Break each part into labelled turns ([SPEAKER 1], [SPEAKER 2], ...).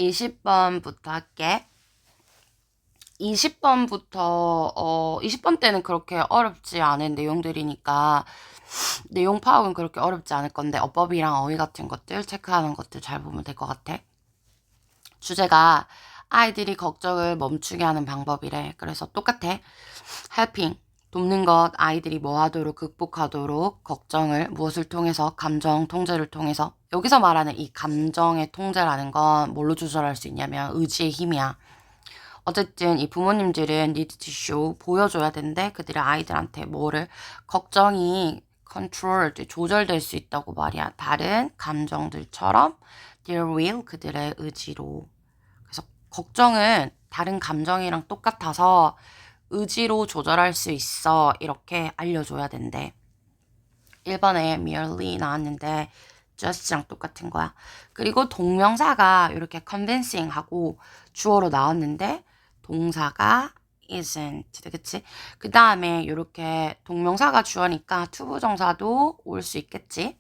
[SPEAKER 1] 20번부터 할게. 20번 때는 그렇게 어렵지 않은 내용들이니까 내용 파악은 그렇게 어렵지 않을 건데 어법이랑 어휘 같은 것들 체크하는 것들 잘 보면 될 것 같아. 주제가 아이들이 걱정을 멈추게 하는 방법이래. 그래서 똑같아. helping, 돕는 것, 아이들이 뭐 하도록 극복하도록 걱정을 무엇을 통해서 감정 통제를 통해서 여기서 말하는 이 감정의 통제라는 건 뭘로 조절할 수 있냐면 의지의 힘이야. 어쨌든 이 부모님들은 need to show 보여줘야 되는데 그들의 아이들한테 뭐를 걱정이 controlled 조절될 수 있다고 말이야. 다른 감정들처럼 their will 그들의 의지로. 그래서 걱정은 다른 감정이랑 똑같아서 의지로 조절할 수 있어. 이렇게 알려줘야 된대. 1번에 merely 나왔는데 just랑 똑같은 거야. 그리고 동명사가 이렇게 convincing 하고 주어로 나왔는데 동사가 isn't. 그치? 그 다음에 이렇게 동명사가 주어니까 투부정사도 올 수 있겠지?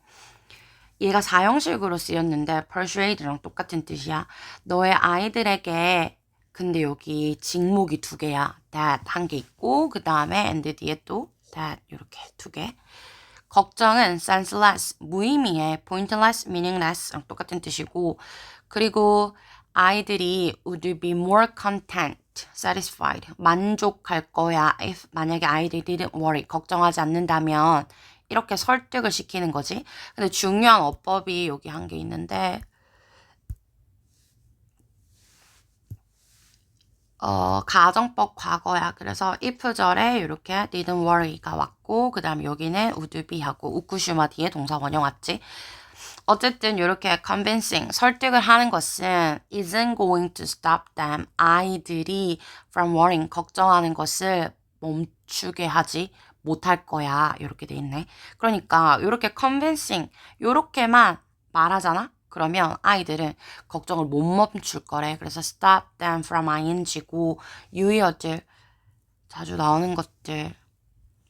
[SPEAKER 1] 얘가 사형식으로 쓰였는데 persuade랑 똑같은 뜻이야. 너의 아이들에게 근데 여기 직목이 두 개야. that 한 개 있고 그 다음에 and 뒤에 또 that 이렇게 두 개. 걱정은 senseless 무의미해 pointless meaningless랑 똑같은 뜻이고 그리고 아이들이 would be more content satisfied 만족할 거야 if 만약에 아이들이 didn't worry 걱정하지 않는다면 이렇게 설득을 시키는 거지. 근데 중요한 어법이 여기 한 개 있는데 가정법 과거야. 그래서 if절에 이렇게 didn't worry가 왔고 그 다음에 여기는 would be 하고 우쿠슈마 뒤에 동사 원형 왔지. 어쨌든 이렇게 convincing 설득을 하는 것은 isn't going to stop them 아이들이 from worrying 걱정하는 것을 멈추게 하지 못할 거야. 이렇게 돼 있네. 그러니까 이렇게 convincing 이렇게만 말하잖아. 그러면 아이들은 걱정을 못 멈출 거래. 그래서 stop them from ing고 유의어들 자주 나오는 것들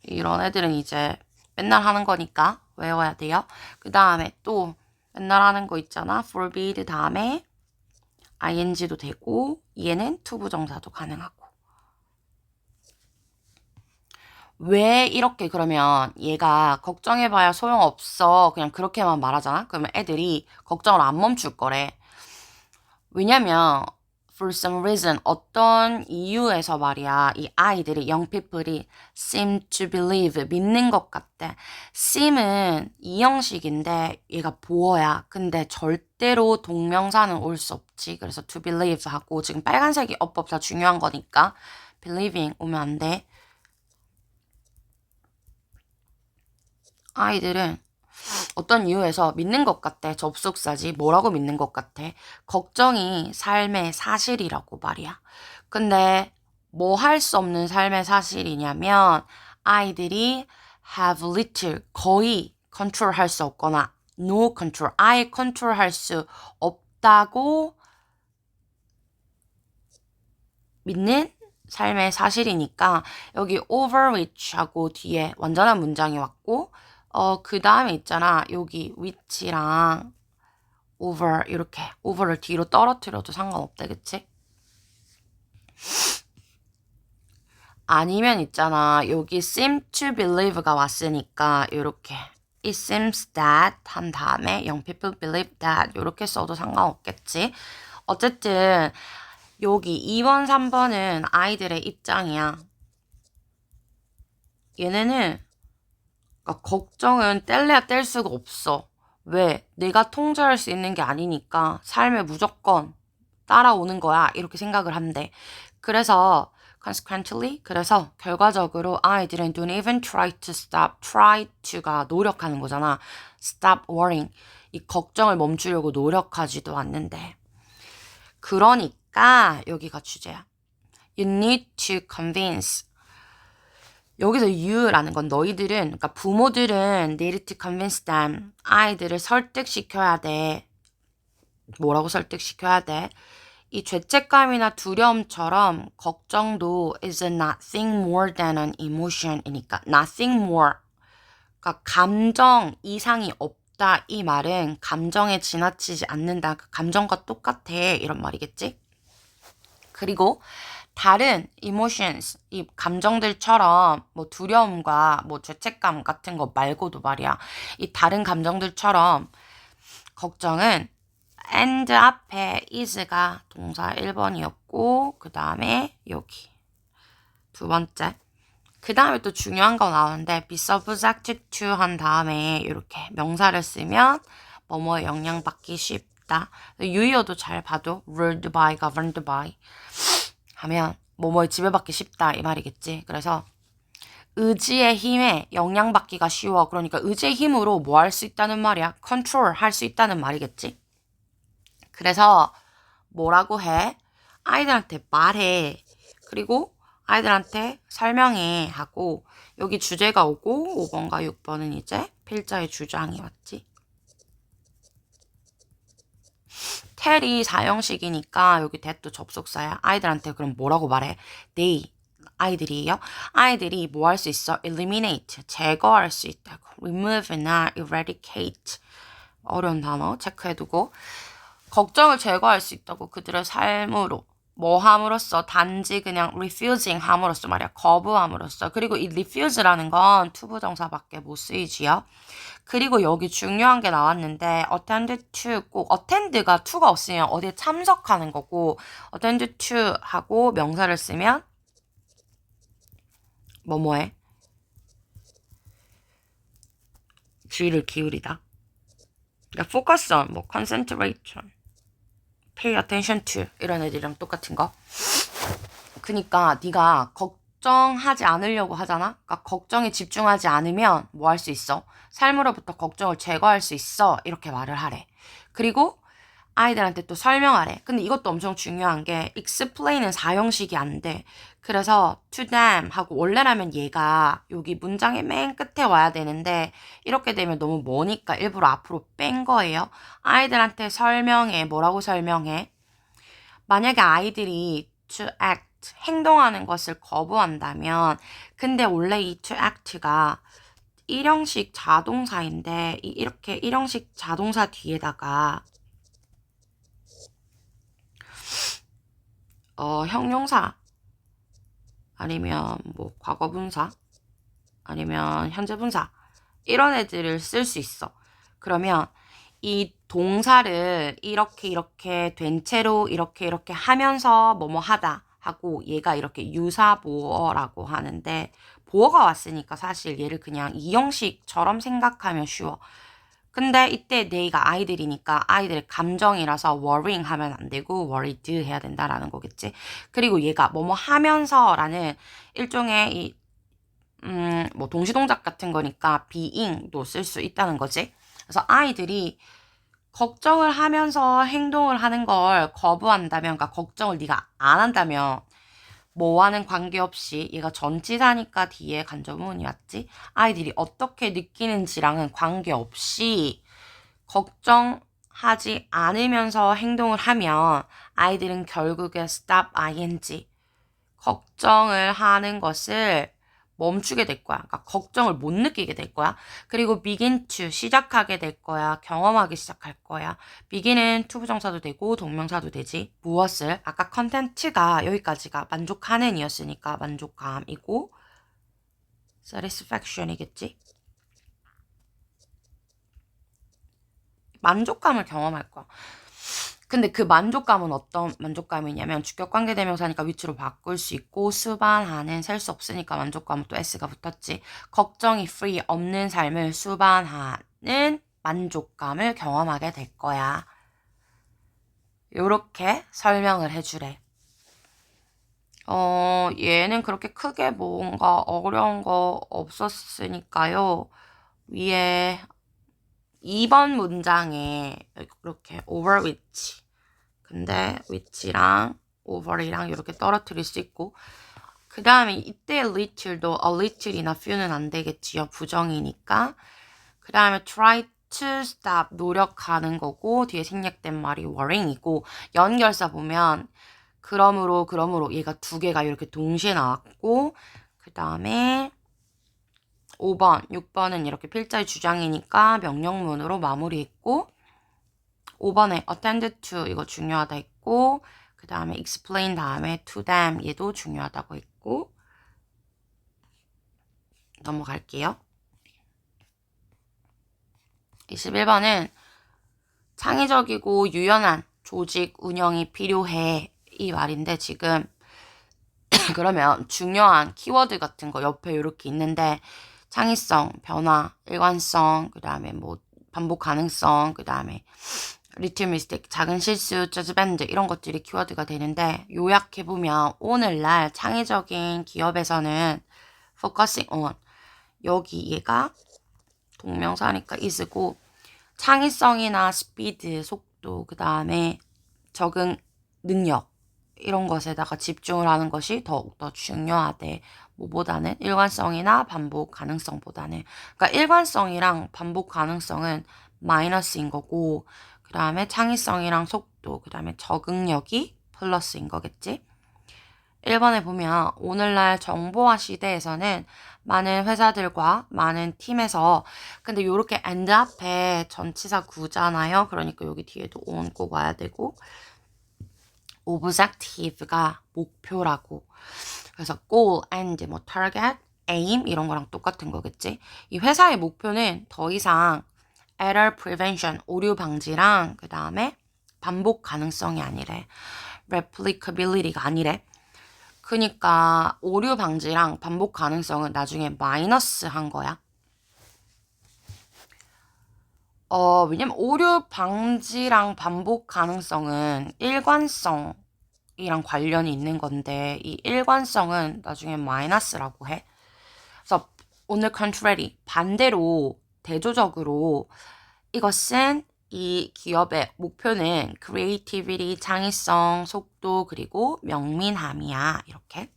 [SPEAKER 1] 이런 애들은 이제 맨날 하는 거니까 외워야 돼요. 그 다음에 또 맨날 하는 거 있잖아. forbid 다음에 ing도 되고 얘는 투부정사도 가능하고. 왜 이렇게 그러면 얘가 걱정해봐야 소용없어. 그냥 그렇게만 말하잖아. 그러면 애들이 걱정을 안 멈출 거래. 왜냐면 for some reason 어떤 이유에서 말이야 이 아이들이 young people이 seem to believe 믿는 것 같대. seem은 이형식인데 얘가 보어야. 근데 절대로 동명사는 올 수 없지. 그래서 to believe 하고 지금 빨간색이 어법사 중요한 거니까 believing 오면 안 돼. 아이들은 어떤 이유에서 믿는 것 같아. 접속사지. 뭐라고 믿는 것 같아? 걱정이 삶의 사실이라고 말이야. 근데 뭐 할 수 없는 삶의 사실이냐면 아이들이 have little 거의 컨트롤 할 수 없거나 no control 아예 컨트롤 할 수 없다고 믿는 삶의 사실이니까 여기 over which 하고 뒤에 완전한 문장이 왔고 그 다음에 있잖아. 여기 which랑 over 이렇게 over를 뒤로 떨어뜨려도 상관없대. 그치? 아니면 있잖아. 여기 seem to believe가 왔으니까 이렇게 it seems that 한 다음에 young people believe that 이렇게 써도 상관없겠지. 어쨌든 여기 2번, 3번은 아이들의 입장이야. 얘네는 그러니까 걱정은 뗄래야 뗄 수가 없어. 왜? 내가 통제할 수 있는 게 아니니까 삶에 무조건 따라오는 거야. 이렇게 생각을 한대. 그래서 consequently 그래서 결과적으로 아이들은 don't even try to stop. try to가 노력하는 거잖아. stop worrying. 이 걱정을 멈추려고 노력하지도 않는데. 그러니까 여기가 주제야. You need to convince. 여기서 you라는 건 너희들은, 그러니까 부모들은 need to convince them. 아이들을 설득시켜야 돼. 뭐라고 설득시켜야 돼? 이 죄책감이나 두려움처럼 걱정도 is nothing more than an emotion이니까 nothing more. 그러니까 감정 이상이 쉽다 이 말은 감정에 지나치지 않는다. 그 감정과 똑같아 이런 말이겠지? 그리고 다른 emotions, 이 감정들처럼 뭐 두려움과 뭐 죄책감 같은 거 말고도 말이야. 이 다른 감정들처럼 걱정은 and 앞에 is가 동사 1번이었고 그 다음에 여기 두 번째 그 다음에 또 중요한 거 나오는데 be subject to 한 다음에 이렇게 명사를 쓰면 뭐뭐에 영향받기 쉽다. 유의어도 잘 봐도 ruled by, governed by 하면 뭐뭐에 지배받기 쉽다 이 말이겠지. 그래서 의지의 힘에 영향받기가 쉬워. 그러니까 의지의 힘으로 뭐 할 수 있다는 말이야. 컨트롤 할 수 있다는 말이겠지. 그래서 뭐라고 해? 아이들한테 말해. 그리고 아이들한테 설명해 하고 여기 주제가 오고 5번과 6번은 이제 필자의 주장이 왔지. 텔이 사형식이니까 여기 that도 접속사야. 아이들한테 그럼 뭐라고 말해? they 아이들이요? 아이들이 뭐 할 수 있어? eliminate 제거할 수 있다고. remove나 eradicate 어려운 단어 체크해두고 걱정을 제거할 수 있다고 그들의 삶으로 뭐 함으로써 단지 그냥 refusing 함으로써 말이야 거부함으로써 그리고 이 refuse라는 건 투부정사밖에 못 쓰이지요. 그리고 여기 중요한 게 나왔는데 attend to 꼭 attend가 to가 없으면 어디에 참석하는 거고 attend to 하고 명사를 쓰면 뭐뭐해 주의를 기울이다. 그러니까 focus on 뭐 concentration pay attention to 이런 애들이랑 똑같은 거. 그니까 네가 걱정하지 않으려고 하잖아. 그러니까 걱정에 집중하지 않으면 뭐 할 수 있어? 삶으로부터 걱정을 제거할 수 있어. 이렇게 말을 하래. 그리고 아이들한테 또 설명하래. 근데 이것도 엄청 중요한 게 explain은 사형식이 안 돼. 그래서 to them 하고 원래라면 얘가 여기 문장의 맨 끝에 와야 되는데 이렇게 되면 너무 머니까 일부러 앞으로 뺀 거예요. 아이들한테 설명해. 뭐라고 설명해? 만약에 아이들이 to act, 행동하는 것을 거부한다면 근데 원래 이 to act가 일형식 자동사인데 이렇게 일형식 자동사 뒤에다가 형용사 아니면 뭐 과거분사 아니면 현재분사 이런 애들을 쓸 수 있어. 그러면 이 동사를 이렇게 된 채로 이렇게 하면서 뭐뭐 하다 하고 얘가 이렇게 유사보어라고 하는데 보어가 왔으니까 사실 얘를 그냥 이 형식처럼 생각하면 쉬워. 근데 이때 내가 아이들이니까 아이들의 감정이라서 worrying 하면 안 되고 worried 해야 된다라는 거겠지. 그리고 얘가 뭐뭐 하면서라는 일종의 뭐 동시동작 같은 거니까 being도 쓸 수 있다는 거지. 그래서 아이들이 걱정을 하면서 행동을 하는 걸 거부한다면, 그러니까 걱정을 네가 안 한다면 뭐와는 관계없이 얘가 전치사니까 뒤에 간접문이 왔지. 아이들이 어떻게 느끼는지랑은 관계없이 걱정하지 않으면서 행동을 하면 아이들은 결국에 stop ing 걱정을 하는 것을 멈추게 될 거야. 그러니까 걱정을 못 느끼게 될 거야. 그리고 begin to 시작하게 될 거야. 경험하기 시작할 거야. begin은 투부정사도 되고 동명사도 되지. 무엇을? 아까 content가 여기까지가 만족하는 이었으니까 만족감이고 satisfaction이겠지. 만족감을 경험할 거야. 근데 그 만족감은 어떤 만족감이냐면 주격관계대명사니까 위치로 바꿀 수 있고 수반하는 셀 수 없으니까 만족감은 또 s가 붙었지. 걱정이 free 없는 삶을 수반하는 만족감을 경험하게 될 거야. 요렇게 설명을 해주래. 얘는 그렇게 크게 뭔가 어려운 거 없었으니까요. 위에 2번 문장에 이렇게 over which 근데 which랑 over이랑 이렇게 떨어뜨릴 수 있고 그 다음에 이때 little도 a little이나 few는 안 되겠지요. 부정이니까. 그 다음에 try to stop 노력하는 거고 뒤에 생략된 말이 worrying이고 연결사 보면 그러므로 얘가 두 개가 이렇게 동시에 나왔고 그 다음에 5번, 6번은 이렇게 필자의 주장이니까 명령문으로 마무리했고 5번에 attend to 이거 중요하다 했고 그 다음에 explain 다음에 to them 얘도 중요하다고 했고 넘어갈게요. 21번은 창의적이고 유연한 조직 운영이 필요해 이 말인데 지금 그러면 중요한 키워드 같은 거 옆에 이렇게 있는데 창의성, 변화, 일관성, 그 다음에 뭐 반복 가능성, 그 다음에 리틀 미스테이크, 작은 실수, 저지밴드 이런 것들이 키워드가 되는데 요약해보면 오늘날 창의적인 기업에서는 focusing on 여기 얘가 동명사니까 is고 창의성이나 스피드, 속도, 그 다음에 적응 능력 이런 것에다가 집중을 하는 것이 더욱더 중요하대. 뭐보다는 일관성이나 반복 가능성보다는. 그러니까 일관성이랑 반복 가능성은 마이너스인 거고 그 다음에 창의성이랑 속도, 그 다음에 적응력이 플러스인 거겠지. 1번에 보면 오늘날 정보화 시대에서는 많은 회사들과 많은 팀에서 근데 요렇게 and 앞에 전치사 구잖아요. 그러니까 여기 뒤에도 on 꼭 와야 되고 objective가 목표라고. 그래서 goal, and, 뭐 target, aim 이런 거랑 똑같은 거겠지. 이 회사의 목표는 더 이상 error prevention, 오류 방지랑 그 다음에 반복 가능성이 아니래. replicability가 아니래. 그니까 오류 방지랑 반복 가능성은 나중에 마이너스 한 거야. 왜냐면 오류 방지랑 반복 가능성은 일관성이랑 관련이 있는 건데 이 일관성은 나중에 마이너스라고 해. 그래서 오늘 contrary 반대로 대조적으로 이것은 이 기업의 목표는 creativity, 창의성, 속도, 그리고 명민함이야. 이렇게.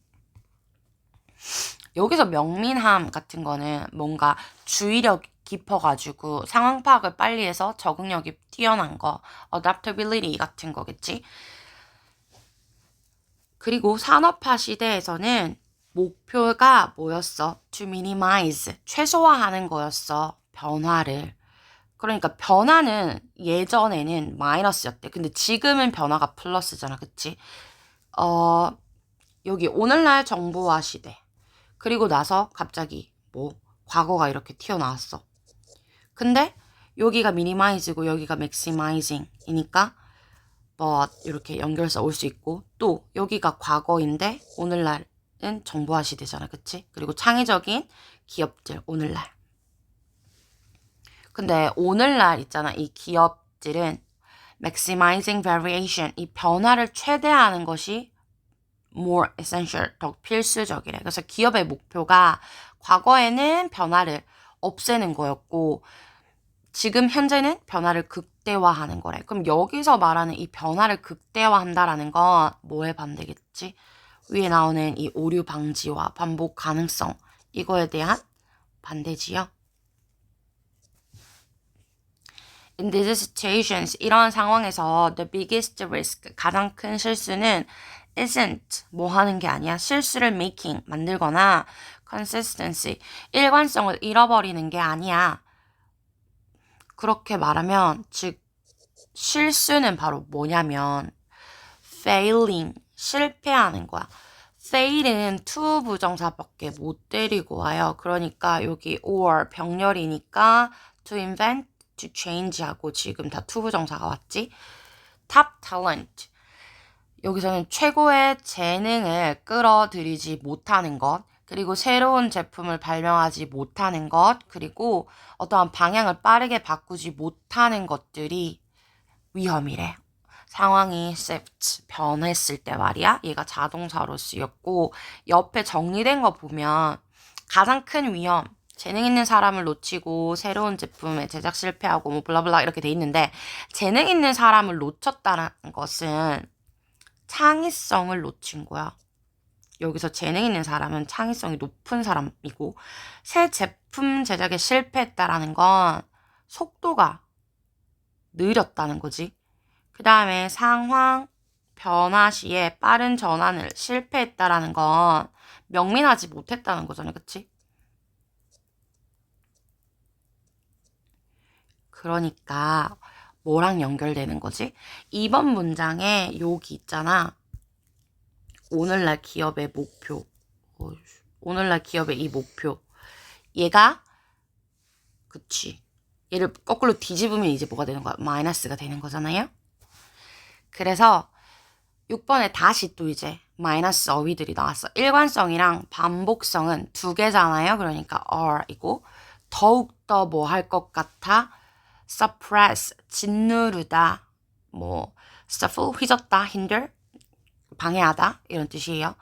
[SPEAKER 1] 여기서 명민함 같은 거는 뭔가 주의력 깊어가지고 상황 파악을 빨리 해서 적응력이 뛰어난 거, adaptability 같은 거겠지. 그리고 산업화 시대에서는 목표가 뭐였어? To minimize, 최소화하는 거였어. 변화를. 그러니까 변화는 예전에는 마이너스였대. 근데 지금은 변화가 플러스잖아. 그치? 여기 오늘날 정보화 시대. 그리고 나서 갑자기 뭐 과거가 이렇게 튀어나왔어. 근데 여기가 미니마이즈고 여기가 맥시마이징이니까 뭐 이렇게 연결해서 올 수 있고 또 여기가 과거인데 오늘날은 정보화 시대잖아. 그치? 그리고 창의적인 기업들 오늘날. 근데 오늘날 있잖아. 이 기업들은 maximizing variation, 이 변화를 최대화하는 것이 more essential, 더 필수적이래. 그래서 기업의 목표가 과거에는 변화를 없애는 거였고 지금 현재는 변화를 극대화하는 거래. 그럼 여기서 말하는 이 변화를 극대화한다라는 건 뭐에 반대겠지? 위에 나오는 이 오류 방지와 반복 가능성 이거에 대한 반대지요. In these situations, 이런 상황에서 the biggest risk, 가장 큰 실수는 isn't 뭐 하는 게 아니야. 실수를 making, 만들거나 consistency, 일관성을 잃어버리는 게 아니야. 그렇게 말하면 즉 실수는 바로 뭐냐면 failing, 실패하는 거야. fail은 to 부정사밖에 못 데리고 와요. 그러니까 여기 or 병렬이니까 to invent, to change 하고 지금 다 to 부정사가 왔지. top talent. 여기서는 최고의 재능을 끌어들이지 못하는 것, 그리고 새로운 제품을 발명하지 못하는 것, 그리고 어떠한 방향을 빠르게 바꾸지 못하는 것들이 위험이래. 상황이 shift, 변했을 때 말이야. 얘가 자동사로 쓰였고 옆에 정리된 거 보면 가장 큰 위험, 재능 있는 사람을 놓치고 새로운 제품의 제작 실패하고 뭐 블라블라 이렇게 돼 있는데 재능 있는 사람을 놓쳤다는 것은 창의성을 놓친 거야. 여기서 재능 있는 사람은 창의성이 높은 사람이고 새 제품 제작에 실패했다라는 건 속도가 느렸다는 거지. 그 다음에 상황 변화 시에 빠른 전환을 실패했다라는 건 명민하지 못했다는 거잖아. 그치? 그러니까 뭐랑 연결되는 거지? 이번 문장에 여기 있잖아. 오늘날 기업의 목표. 오늘날 기업의 이 목표. 얘가 그치. 얘를 거꾸로 뒤집으면 이제 뭐가 되는 거야? 마이너스가 되는 거잖아요. 그래서 6번에 다시 또 이제 마이너스 어휘들이 나왔어. 일관성이랑 반복성은 두 개잖아요. 그러니까 are이고 더욱더 뭐 할 것 같아? suppress, 짓누르다, 뭐 stifle, 휘젓다, hinder, 방해하다 이런 뜻이에요.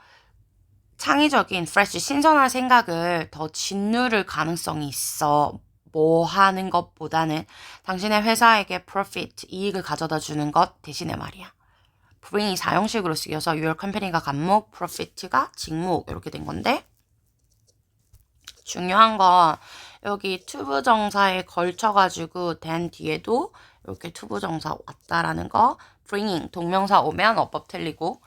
[SPEAKER 1] 창의적인 fresh, 신선한 생각을 더 짓누를 가능성이 있어. 뭐 하는 것보다는 당신의 회사에게 profit, 이익을 가져다 주는 것 대신에 말이야. bring이 사형식으로 쓰여서 your company가 간목, profit가 직목 이렇게 된 건데 중요한 건 여기 투부정사에 걸쳐가지고 된 뒤에도 이렇게 투부정사 왔다라는 거 bringing 동명사 오면 어법 틀리고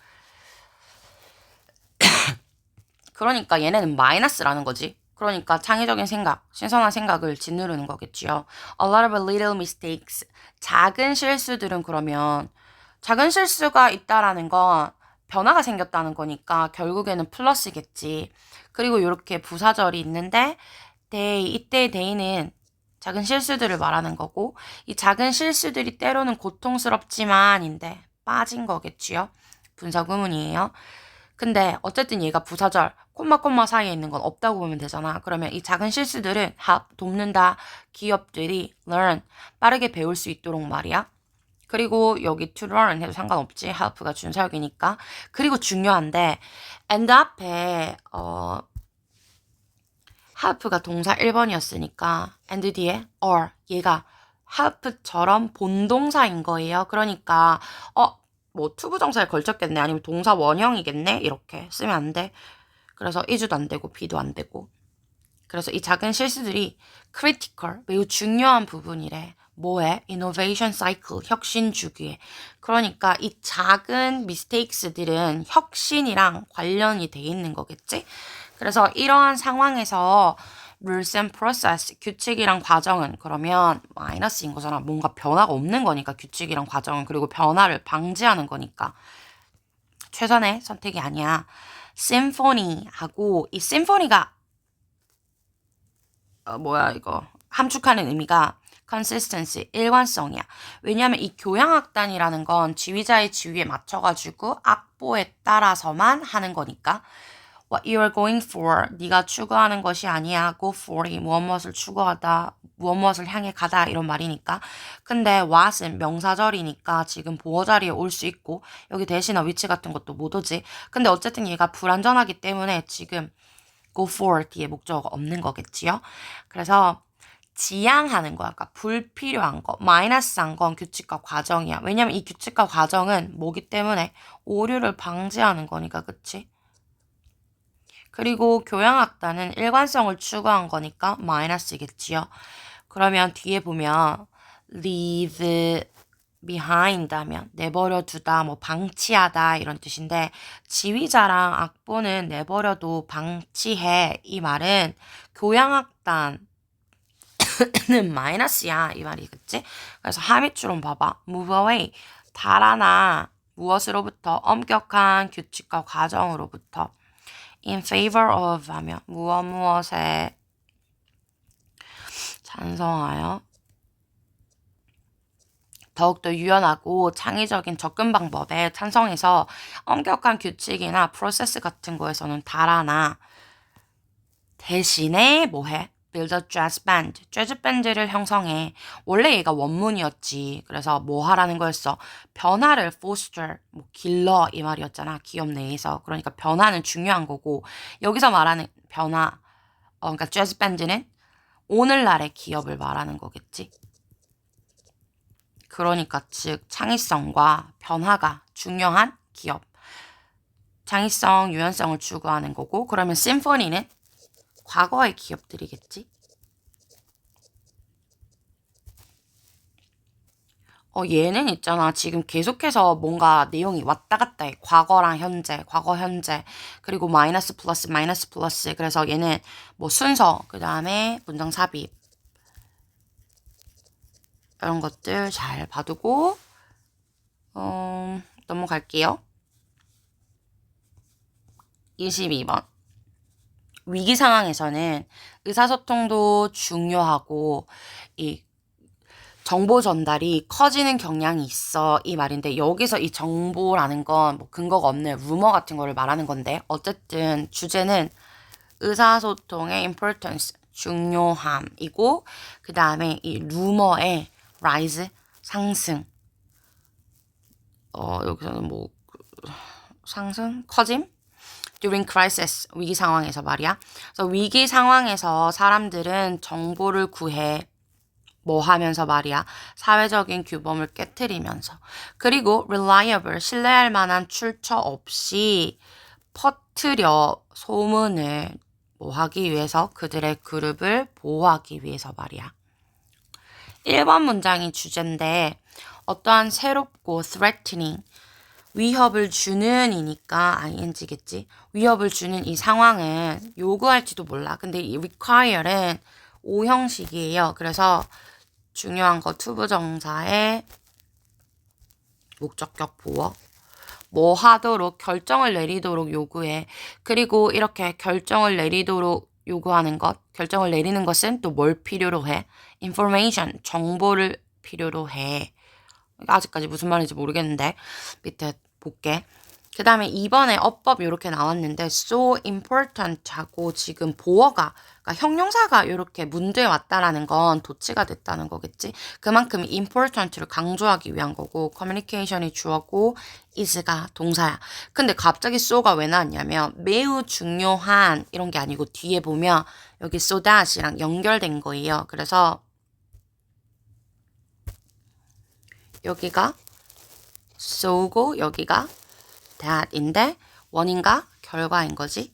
[SPEAKER 1] 그러니까 얘네는 마이너스라는 거지. 그러니까 창의적인 생각, 신선한 생각을 짓누르는 거겠지요. A lot of little mistakes. 작은 실수들은 그러면 작은 실수가 있다라는 건 변화가 생겼다는 거니까 결국에는 플러스겠지. 그리고 이렇게 부사절이 있는데 they, 이때 they는 작은 실수들을 말하는 거고 이 작은 실수들이 때로는 고통스럽지만인데 빠진 거겠지요. 분사구문이에요. 근데 어쨌든 얘가 부사절 콤마 사이에 있는 건 없다고 보면 되잖아. 그러면 이 작은 실수들은 help 돕는다. 기업들이 learn 빠르게 배울 수 있도록 말이야. 그리고 여기 to learn 해도 상관없지. help가 준사역이니까. 그리고 중요한데 and 앞에 help가 동사 1번이었으니까 and 뒤에 or 얘가 help처럼 본동사인 거예요. 그러니까 뭐 투부정사에 걸쳤겠네 아니면 동사 원형이겠네 이렇게 쓰면 안 돼. 그래서 is도 안 되고 be도 안 되고. 그래서 이 작은 실수들이 critical 매우 중요한 부분이래. 뭐에? innovation cycle 혁신 주기에. 그러니까 이 작은 mistakes들은 혁신이랑 관련이 돼 있는 거겠지. 그래서 이러한 상황에서 rules and process 규칙이랑 과정은 그러면 마이너스인 거잖아. 뭔가 변화가 없는 거니까 규칙이랑 과정은. 그리고 변화를 방지하는 거니까 최선의 선택이 아니야. 심포니하고 이 심포니가 뭐야 이거 함축하는 의미가 consistency 일관성이야. 왜냐하면 이 교향악단이라는 건 지휘자의 지휘에 맞춰가지고 악보에 따라서만 하는 거니까. What you are going for 네가 추구하는 것이 아니야. Go for it 무엇을 추구하다 무엇을 향해 가다 이런 말이니까. 근데 what은 명사절이니까 지금 보어자리에 올 수 있고 여기 대신어 위치 같은 것도 못 오지. 근데 어쨌든 얘가 불완전하기 때문에 지금 go for 뒤에 목적어가 없는 거겠지요. 그래서 지양하는 거야. 그러니까 불필요한 거, 마이너스한 건 규칙과 과정이야. 왜냐면 이 규칙과 과정은 뭐기 때문에 오류를 방지하는 거니까, 그치? 그리고 교양악단은 일관성을 추구한 거니까 마이너스겠지요. 그러면 뒤에 보면 leave behind 하면 내버려 두다, 뭐 방치하다 이런 뜻인데 지휘자랑 악보는 내버려도 방치해 이 말은 교양악단은 마이너스야 이 말이겠지? 그래서 하밑줄은 봐봐. move away 달아나 무엇으로부터 엄격한 규칙과 과정으로부터 in favor of 하면 무엇에 찬성하여 더욱더 유연하고 창의적인 접근 방법에 찬성해서 엄격한 규칙이나 프로세스 같은 거에서는 달아나 대신에 뭐해? build a jazz band. 재즈 밴드를 형성해. 원래 얘가 원문이었지. 그래서 뭐 하라는 거였어? 변화를 foster, 뭐 길러 이 말이었잖아. 기업 내에서. 그러니까 변화는 중요한 거고 여기서 말하는 변화, 그러니까 재즈 밴드는 오늘날의 기업을 말하는 거겠지. 그러니까 즉 창의성과 변화가 중요한 기업. 창의성, 유연성을 추구하는 거고 그러면 심포니는 과거의 기업들이겠지. 얘는 있잖아. 지금 계속해서 뭔가 내용이 왔다 갔다 해. 과거랑 현재, 과거, 현재. 그리고 마이너스 플러스, 마이너스 플러스. 그래서 얘는 뭐 순서, 그 다음에 문장 삽입. 이런 것들 잘 봐두고 넘어갈게요. 22번. 위기 상황에서는 의사소통도 중요하고 이 정보 전달이 커지는 경향이 있어 이 말인데 여기서 이 정보라는 건 뭐 근거가 없는 루머 같은 거를 말하는 건데 어쨌든 주제는 의사소통의 importance 중요함이고 그 다음에 이 루머의 rise 상승 여기서는 뭐 상승 커짐 during crisis 위기 상황에서 말이야. 그래서 위기 상황에서 사람들은 정보를 구해 뭐 하면서 말이야. 사회적인 규범을 깨트리면서. 그리고 reliable, 신뢰할 만한 출처 없이 퍼뜨려 소문을 뭐 하기 위해서 그들의 그룹을 보호하기 위해서 말이야. 1번 문장이 주제인데 어떠한 새롭고 threatening, 위협을 주는 이니까 ing겠지. 위협을 주는 이 상황은 요구할지도 몰라. 근데 이 require는 O 형식이에요. 그래서 중요한 거 투부정사의 목적격 보어. 뭐 하도록 결정을 내리도록 요구해. 그리고 이렇게 결정을 내리도록 요구하는 것, 결정을 내리는 것은 또 뭘 필요로 해? information, 정보를 필요로 해. 아직까지 무슨 말인지 모르겠는데 밑에 볼게. 그 다음에 이번에 어법 이렇게 나왔는데 so important 하고 지금 보어가 그러니까 형용사가 이렇게 문제에 왔다라는 건 도치가 됐다는 거겠지. 그만큼 important를 강조하기 위한 거고 communication이 주어고 is가 동사야. 근데 갑자기 so가 왜 나왔냐면 매우 중요한 이런 게 아니고 뒤에 보면 여기 so that이랑 연결된 거예요. 그래서 여기가 so고 여기가 that인데 원인과 결과인 거지.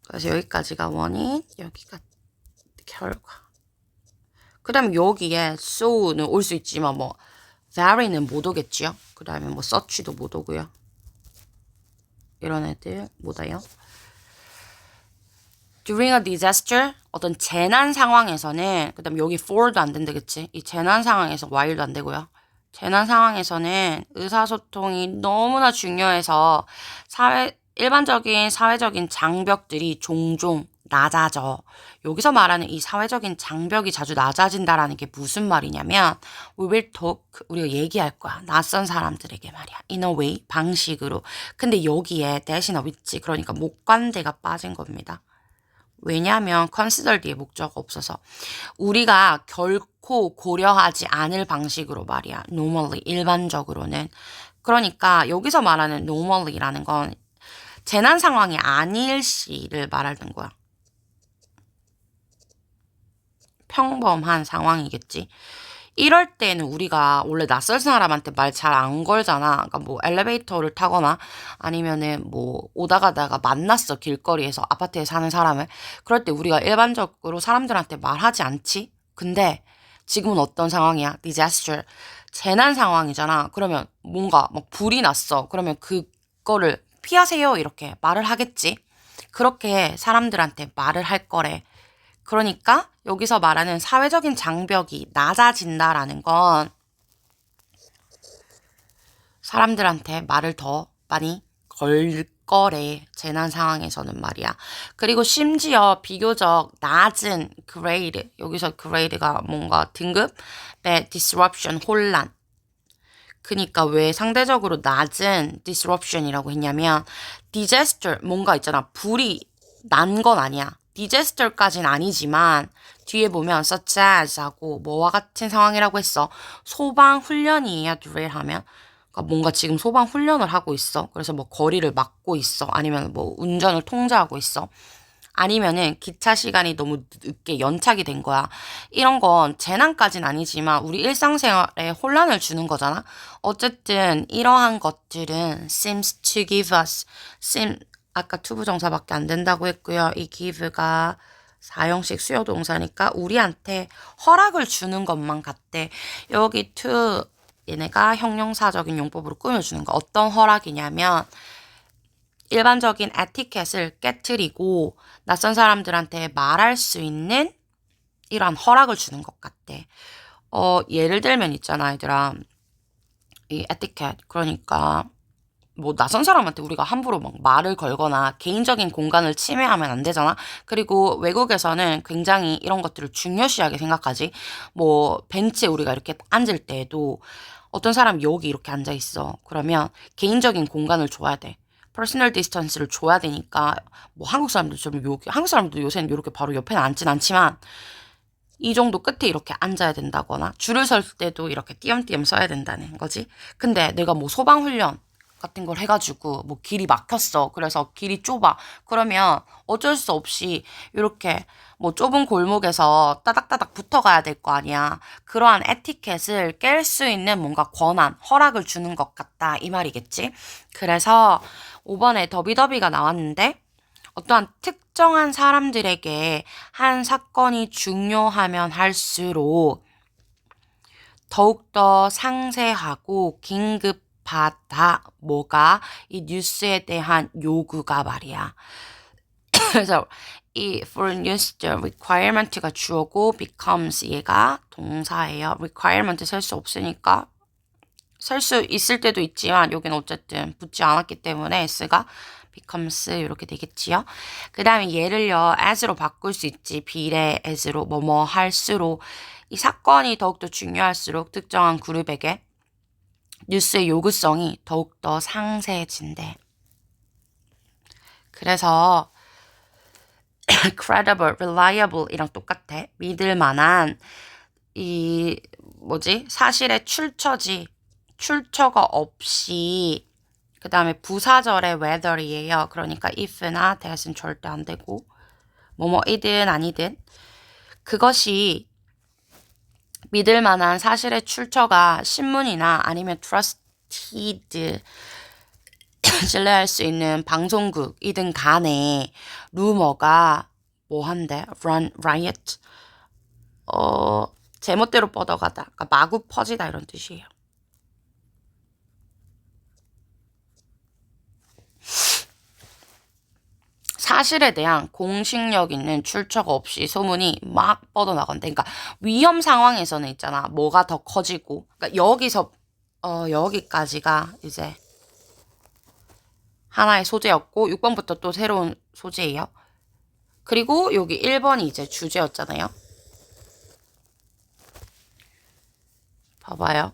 [SPEAKER 1] 그래서 여기까지가 원인, 여기가 결과. 그 다음에 여기에 so는 올 수 있지만 뭐 very는 못 오겠지요. 그 다음에 뭐 such도 못 오고요. 이런 애들 못 와요. During a disaster, 어떤 재난 상황에서는 그 다음에 여기 for도 안 된다겠지. 이 재난 상황에서 while도 안 되고요. 재난 상황에서는 의사소통이 너무나 중요해서 일반적인 사회적인 장벽들이 종종 낮아져. 여기서 말하는 이 사회적인 장벽이 자주 낮아진다라는 게 무슨 말이냐면 we will talk, 우리가 얘기할 거야. 낯선 사람들에게 말이야. in a way, 방식으로. 근데 여기에 대신에 위치, 그러니까 목관대가 빠진 겁니다. 왜냐하면 consider 뒤에 목적 없어서 우리가 결코 고려하지 않을 방식으로 말이야. normally, 일반적으로는. 그러니까 여기서 말하는 normally라는 건 재난 상황이 아닐 시를 말하는 거야. 평범한 상황이겠지. 이럴 때는 우리가 원래 낯선 사람한테 말 잘 안 걸잖아. 그러니까 뭐 엘리베이터를 타거나 아니면은 뭐 오다 가다가 만났어. 길거리에서 아파트에 사는 사람을. 그럴 때 우리가 일반적으로 사람들한테 말하지 않지? 근데 지금은 어떤 상황이야? disaster. 재난 상황이잖아. 그러면 뭔가 막 불이 났어. 그러면 그거를 피하세요. 이렇게 말을 하겠지. 그렇게 사람들한테 말을 할 거래. 그러니까 여기서 말하는 사회적인 장벽이 낮아진다라는 건 사람들한테 말을 더 많이 걸 거래. 재난 상황에서는 말이야. 그리고 심지어 비교적 낮은 grade, 여기서 grade가 뭔가 등급의 disruption, 혼란. 그니까 왜 상대적으로 낮은 disruption이라고 했냐면 disaster, 뭔가 있잖아. 불이 난 건 아니야. 디제스터까지는 아니지만 뒤에 보면 such as 하고 뭐와 같은 상황이라고 했어. 소방 훈련이에요. drill 하면. 그러니까 뭔가 지금 소방 훈련을 하고 있어. 그래서 뭐 거리를 막고 있어. 아니면 뭐 운전을 통제하고 있어. 아니면은 기차 시간이 너무 늦게 연착이 된 거야. 이런 건 재난까지는 아니지만 우리 일상생활에 혼란을 주는 거잖아. 어쨌든 이러한 것들은 seems to give us, 아까 투부정사밖에 안 된다고 했고요. 이 give가 사형식 수요동사니까 우리한테 허락을 주는 것만 같대. 여기 to 얘네가 형용사적인 용법으로 꾸며주는 거. 어떤 허락이냐면 일반적인 에티켓을 깨트리고 낯선 사람들한테 말할 수 있는 이러한 허락을 주는 것 같대. 예를 들면 있잖아, 얘들아. 이 에티켓. 그러니까 뭐 낯선 사람한테 우리가 함부로 막 말을 걸거나 개인적인 공간을 침해하면 안 되잖아. 그리고 외국에서는 굉장히 이런 것들을 중요시하게 생각하지. 뭐 벤치에 우리가 이렇게 앉을 때에도 어떤 사람이 여기 이렇게 앉아 있어. 그러면 개인적인 공간을 줘야 돼. 퍼스널 디스턴스를 줘야 되니까 뭐 한국 사람들도 요새는 이렇게 바로 옆에는 앉진 않지만 이 정도 끝에 이렇게 앉아야 된다거나 줄을 설 때도 이렇게 띄엄띄엄 서야 된다는 거지. 근데 내가 뭐 소방훈련 같은 걸 해가지고 뭐 길이 막혔어. 그래서 길이 좁아. 그러면 어쩔 수 없이 이렇게 뭐 좁은 골목에서 따닥따닥 붙어가야 될 거 아니야. 그러한 에티켓을 깰 수 있는 뭔가 권한, 허락을 주는 것 같다. 이 말이겠지. 그래서 5번에 더비더비가 나왔는데 어떠한 특정한 사람들에게 한 사건이 중요하면 할수록 더욱더 상세하고 긴급하다. 뭐가? 이 뉴스에 대한 요구가 말이야. 그래서 이 for news requirement가 주어고 becomes 얘가 동사예요. requirement 쓸 수 없으니까 쓸 수 있을 때도 있지만 여기는 어쨌든 붙지 않았기 때문에 s가 becomes 이렇게 되겠지요. 그 다음에 얘를요 as로 바꿀 수 있지. be래 as로 뭐뭐 할수록 이 사건이 더욱더 중요할수록 특정한 그룹에게 뉴스의 요구성이 더욱더 상세해진대. 그래서 credible, reliable 이랑 똑같아. 믿을 만한 이 뭐지? 사실의 출처가 없이 그 다음에 부사절의 whether이에요. 그러니까 if나 that은 절대 안 되고 뭐뭐이든 아니든 그것이 믿을 만한 사실의 출처가 신문이나 아니면 trusted 신뢰할 수 있는 방송국이든 간에 루머가 뭐 한대? riot 제멋대로 뻗어가다. 그러니까 마구 퍼지다 이런 뜻이에요. 사실에 대한 공식력 있는 출처가 없이 소문이 막 뻗어나간대. 그러니까 위험 상황에서는 있잖아. 뭐가 더 커지고. 그러니까 여기서 여기까지가 이제 하나의 소재였고 6번부터 또 새로운 소재예요. 그리고 여기 1번이 이제 주제였잖아요. 봐봐요.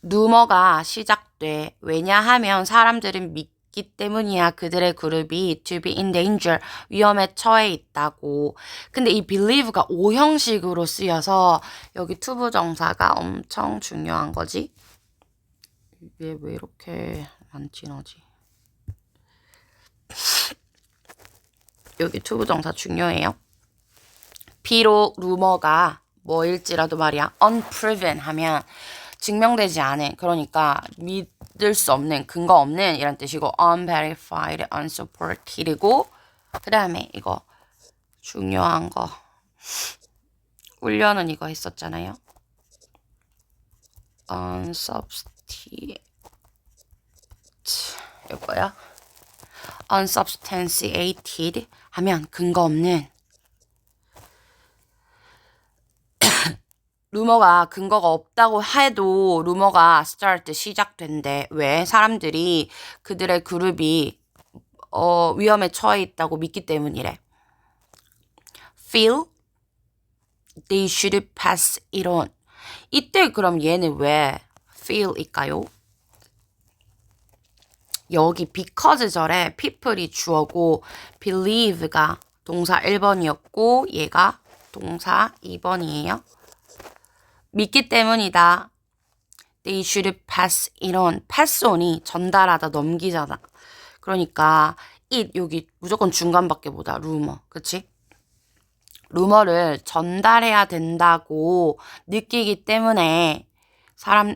[SPEAKER 1] 루머가 시작돼. 왜냐하면 사람들은 믿기 때문이야. 그들의 그룹이 to be in danger, 위험에 처해 있다고. 근데 이 believe가 오형식으로 쓰여서 여기 투부정사가 엄청 중요한 거지. 이게 왜 이렇게 안 진하지? 여기 투부정사 중요해요. 비록 루머가 뭐일지라도 말이야 unproven 하면 증명되지 않은, 그러니까 믿을 수 없는, 근거 없는 이란 뜻이고 unverified, unsupported이고 그 다음에 이거 중요한 거 훈련은 이거 했었잖아요. unsubstantiated 이거야. unsubstantiated 하면 근거 없는. 루머가 근거가 없다고 해도 루머가 start 시작된대. 왜? 사람들이 그들의 그룹이 위험에 처해 있다고 믿기 때문이래. feel they should pass it on. 이때 그럼 얘는 왜 feel일까요? 여기 because 절에 people이 주어고 believe가 동사 1번이었고 얘가 동사 2번이에요. 믿기 때문이다. They should pass it on. pass on이 전달하다, 넘기잖아. 그러니까 it 여기 무조건 중간밖에 못 와. 루머. 그치? 루머를 전달해야 된다고 느끼기 때문에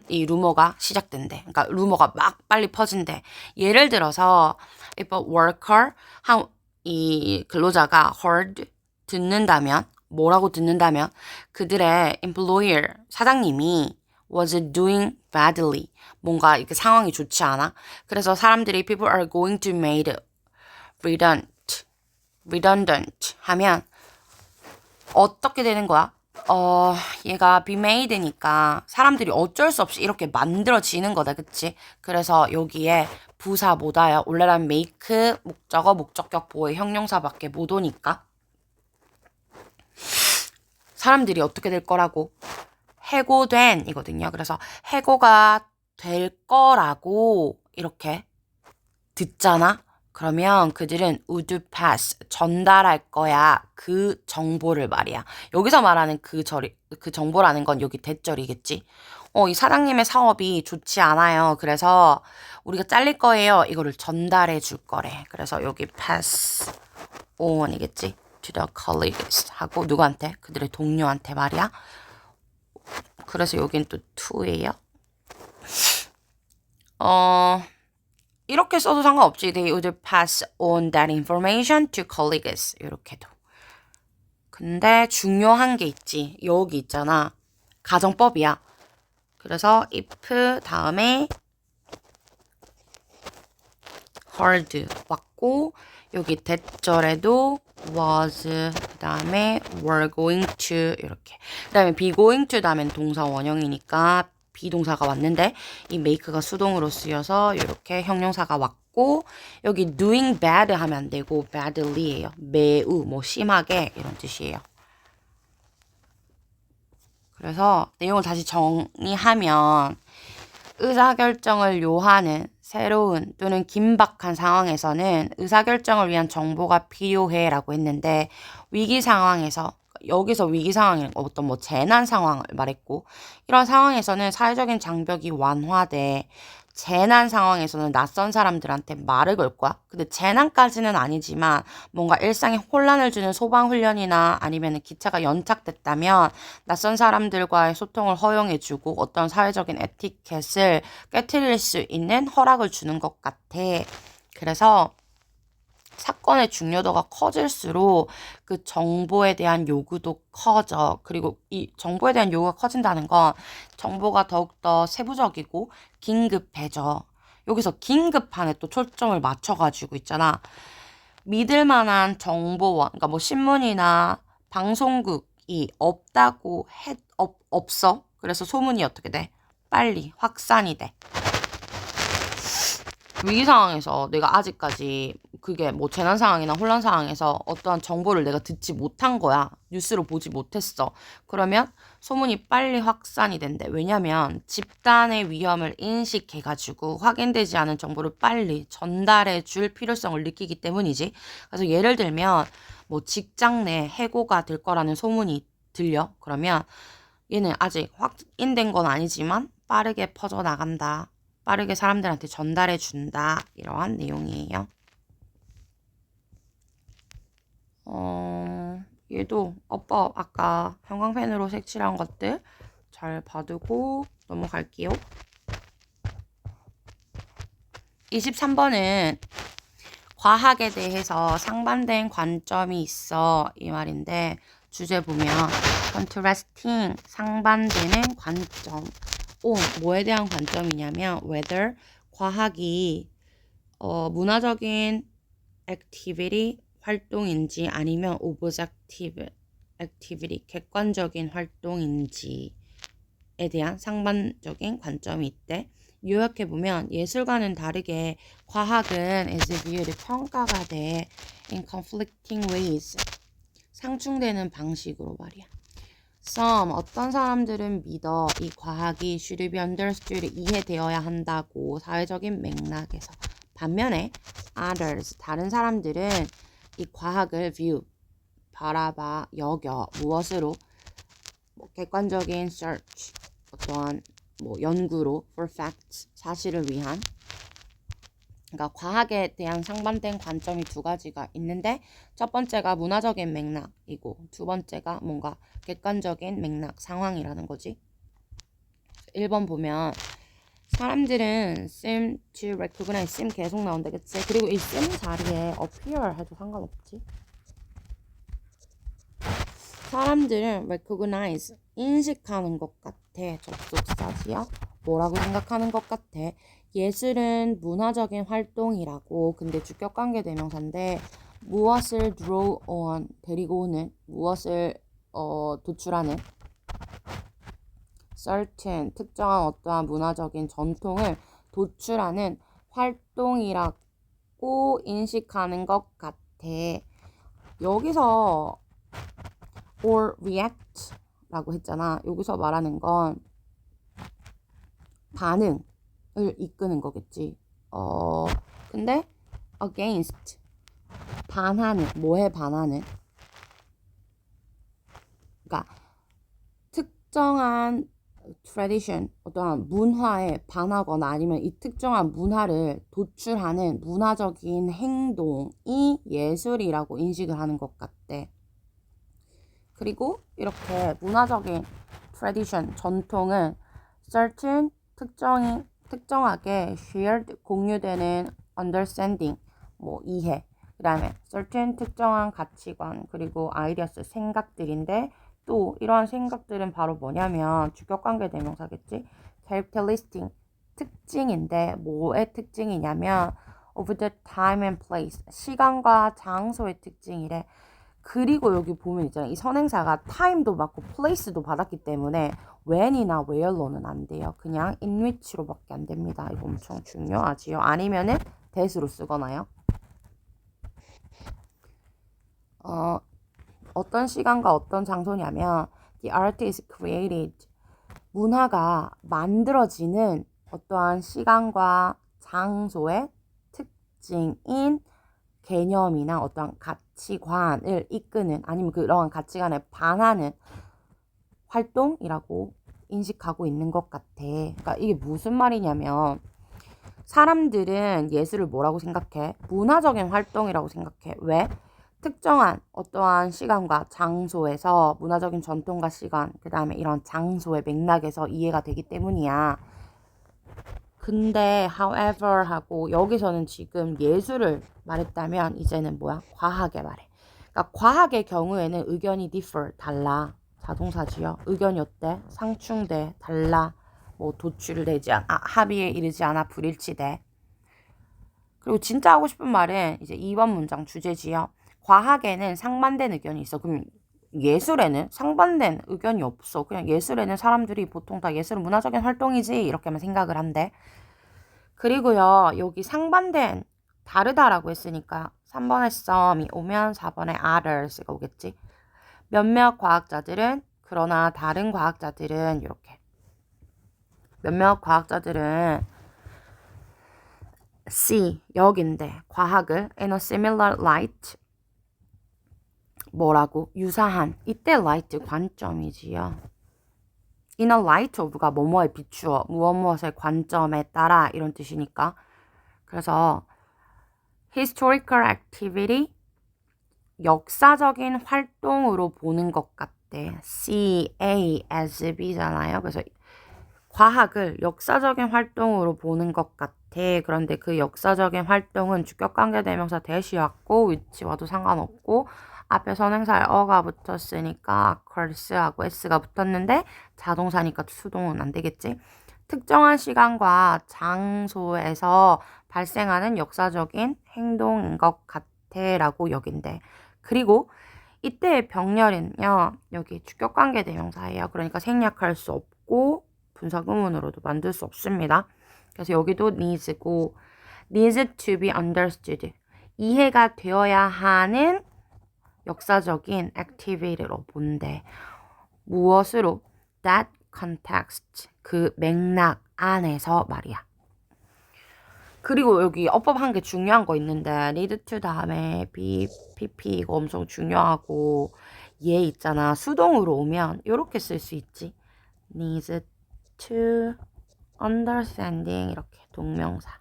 [SPEAKER 1] 이 루머가 시작된대. 그러니까 루머가 막 빨리 퍼진대. 예를 들어서 if a worker 이 근로자가 heard 듣는다면 뭐라고 듣는다면 그들의 employer 사장님이 was doing badly 뭔가 이렇게 상황이 좋지 않아. 그래서 사람들이 people are going to made redundant 하면 어떻게 되는 거야? 얘가 be made니까 사람들이 어쩔 수 없이 이렇게 만들어지는 거다, 그치? 그래서 여기에 부사 뭐다야? 원래는 make, 목적어, 목적격, 보호, 형용사밖에 못 오니까 사람들이 어떻게 될 거라고? 해고된 이거든요. 그래서 해고가 될 거라고 이렇게 듣잖아? 그러면 그들은 would pass, 전달할 거야. 그 정보를 말이야. 여기서 말하는 그 정보라는 건 여기 대절이겠지? 이 사장님의 사업이 좋지 않아요. 그래서 우리가 잘릴 거예요. 이거를 전달해 줄 거래. 그래서 여기 pass on이겠지? to the colleagues 하고 누구한테? 그들의 동료한테 말이야. 그래서 여긴 또 to예요. 이렇게 써도 상관없지. They would pass on that information to colleagues. 이렇게도. 근데 중요한 게 있지. 여기 있잖아. 가정법이야. 그래서 if 다음에 heard 왔고 여기 대절에도 was 그 다음에 were going to 이렇게 그 다음에 be going to 다음엔 동사 원형이니까 비동사가 왔는데 이 make가 수동으로 쓰여서 이렇게 형용사가 왔고 여기 doing bad 하면 안 되고 badly예요. 매우 뭐 심하게 이런 뜻이에요. 그래서 내용을 다시 정리하면 의사결정을 요하는 새로운 또는 긴박한 상황에서는 의사결정을 위한 정보가 필요해 라고 했는데 위기 상황에서 여기서 위기 상황이 어떤 뭐 재난 상황을 말했고 이런 상황에서는 사회적인 장벽이 완화돼 재난 상황에서는 낯선 사람들한테 말을 걸 거야. 근데 재난까지는 아니지만 뭔가 일상에 혼란을 주는 소방훈련이나 아니면 기차가 연착됐다면 낯선 사람들과의 소통을 허용해주고 어떤 사회적인 에티켓을 깨트릴 수 있는 허락을 주는 것 같아. 그래서 사건의 중요도가 커질수록 그 정보에 대한 요구도 커져. 그리고 이 정보에 대한 요구가 커진다는 건 정보가 더욱더 세부적이고 긴급해져. 여기서 긴급한에 또 초점을 맞춰가지고 있잖아. 믿을 만한 정보원, 그러니까 뭐 신문이나 방송국이 없어. 그래서 소문이 어떻게 돼? 빨리 확산이 돼. 위기 상황에서 내가 아직까지 그게 뭐 재난 상황이나 혼란 상황에서 어떠한 정보를 내가 듣지 못한 거야. 뉴스로 보지 못했어. 그러면 소문이 빨리 확산이 된대. 왜냐면 집단의 위험을 인식해가지고 확인되지 않은 정보를 빨리 전달해 줄 필요성을 느끼기 때문이지. 그래서 예를 들면 뭐 직장 내 해고가 될 거라는 소문이 들려. 그러면 얘는 아직 확인된 건 아니지만 빠르게 퍼져나간다. 빠르게 사람들한테 전달해 준다. 이러한 내용이에요. 얘도 오빠 아까 형광펜으로 색칠한 것들 잘 봐두고 넘어갈게요. 23번은 과학에 대해서 상반된 관점이 있어 이 말인데 주제 보면 contrasting 상반되는 관점 뭐에 대한 관점이냐면 whether 과학이 문화적인 activity 활동인지 아니면 objective activity 객관적인 활동인지에 대한 상반적인 관점이 있대. 요약해보면 예술과는 다르게 과학은 is viewed 평가가 돼 in conflicting ways 상충되는 방식으로 말이야. Some 어떤 사람들은 믿어 이 과학이 should be understood 이해되어야 한다고 사회적인 맥락에서 반면에 others 다른 사람들은 이 과학을 view 바라봐 여겨 무엇으로 뭐 객관적인 search 어떠한 뭐 연구로 for facts 사실을 위한 그러니까 과학에 대한 상반된 관점이 두 가지가 있는데 첫 번째가 문화적인 맥락이고 두 번째가 뭔가 객관적인 맥락 상황이라는 거지. 1번 보면 사람들은 seem to recognize seem 계속 나온다 그치? 그리고 이 seem 자리에 appear 해도 상관없지. 사람들은 recognize 인식하는 것 같아. 접속사지야. 뭐라고 생각하는 것 같아. 예술은 문화적인 활동이라고. 근데 주격관계 대명사인데 무엇을 draw on 데리고 오는 무엇을 도출하는 certain 특정한 어떠한 문화적인 전통을 도출하는 활동이라고 인식하는 것 같아. 여기서 or react 라고 했잖아. 여기서 말하는 건 반응을 이끄는 거겠지. 근데 against 반하는 뭐에 반하는? 그러니까 특정한 tradition 어떠한 문화에 반하거나 아니면 이 특정한 문화를 도출하는 문화적인 행동이 예술이라고 인식을 하는 것 같대. 그리고 이렇게 문화적인 tradition 전통은 certain 특정하게 shared 공유되는 understanding 뭐 이해 그 다음에 certain 특정한 가치관 그리고 ideas 생각들인데 또 이러한 생각들은 바로 뭐냐면 주격관계 대명사겠지. characteristic 특징인데 뭐의 특징이냐면 of the time and place 시간과 장소의 특징이래. 그리고 여기 보면 있잖아요. 이 선행사가 time도 받고 place도 받았기 때문에 when이나 where로는 안 돼요. 그냥 in which로밖에 안 됩니다. 이거 엄청 중요하지요. 아니면은 that으로 쓰거나요. 어떤 시간과 어떤 장소냐면 the art is created 문화가 만들어지는 어떠한 시간과 장소의 특징인 개념이나 어떠한 가치관을 이끄는 아니면 그러한 가치관에 반하는 활동이라고 인식하고 있는 것 같아. 그러니까 이게 무슨 말이냐면 사람들은 예술을 뭐라고 생각해? 문화적인 활동이라고 생각해. 왜? 특정한 어떠한 시간과 장소에서 문화적인 전통과 시간, 그 다음에 이런 장소의 맥락에서 이해가 되기 때문이야. 근데 however 하고 여기서는 지금 예술을 말했다면 이제는 뭐야? 과학에 말해. 그러니까 과학의 경우에는 의견이 differ, 달라. 자동사지요. 의견이 어때? 상충돼, 달라. 뭐 도출되지 않아, 합의에 이르지 않아, 불일치돼. 그리고 진짜 하고 싶은 말은 이제 2번 문장 주제지요. 과학에는 상반된 의견이 있어. 그럼 예술에는 상반된 의견이 없어. 그냥 예술에는 사람들이 보통 다 예술은 문화적인 활동이지 이렇게만 생각을 한대. 그리고요, 여기 상반된 다르다라고 했으니까 3번에 some이 오면 4번에 others가 오겠지. 몇몇 과학자들은 그러나 다른 과학자들은 이렇게 몇몇 과학자들은 see 여긴데 과학을 in a similar light 뭐라고 유사한 이때 light 관점이지요. in a light of가 뭐뭐에 비추어 무엇무엇의 관점에 따라 이런 뜻이니까 그래서 historical activity 역사적인 활동으로 보는 것 같대. C, A, as, B잖아요. 그래서 과학을 역사적인 활동으로 보는 것 같아. 그런데 그 역사적인 활동은 주격관계대명사 대시였고 위치와도 상관없고 앞에 선행사에 어가 붙었으니까 occurres하고 s가 붙었는데 자동사니까 수동은 안 되겠지. 특정한 시간과 장소에서 발생하는 역사적인 행동인 것 같아 라고 여긴대. 그리고 이때의 병렬은요. 여기 주격관계 대명사예요. 그러니까 생략할 수 없고 분사구문으로도 만들 수 없습니다. 그래서 여기도 needs고 needs to be understood 이해가 되어야 하는 역사적인 activity로 본대. 무엇으로? that context 그 맥락 안에서 말이야. 그리고 여기 어법 한 개 중요한 거 있는데 need to 다음에 be, pp 이거 엄청 중요하고 얘 있잖아. 수동으로 오면 이렇게 쓸 수 있지. needs to understanding 이렇게 동명사.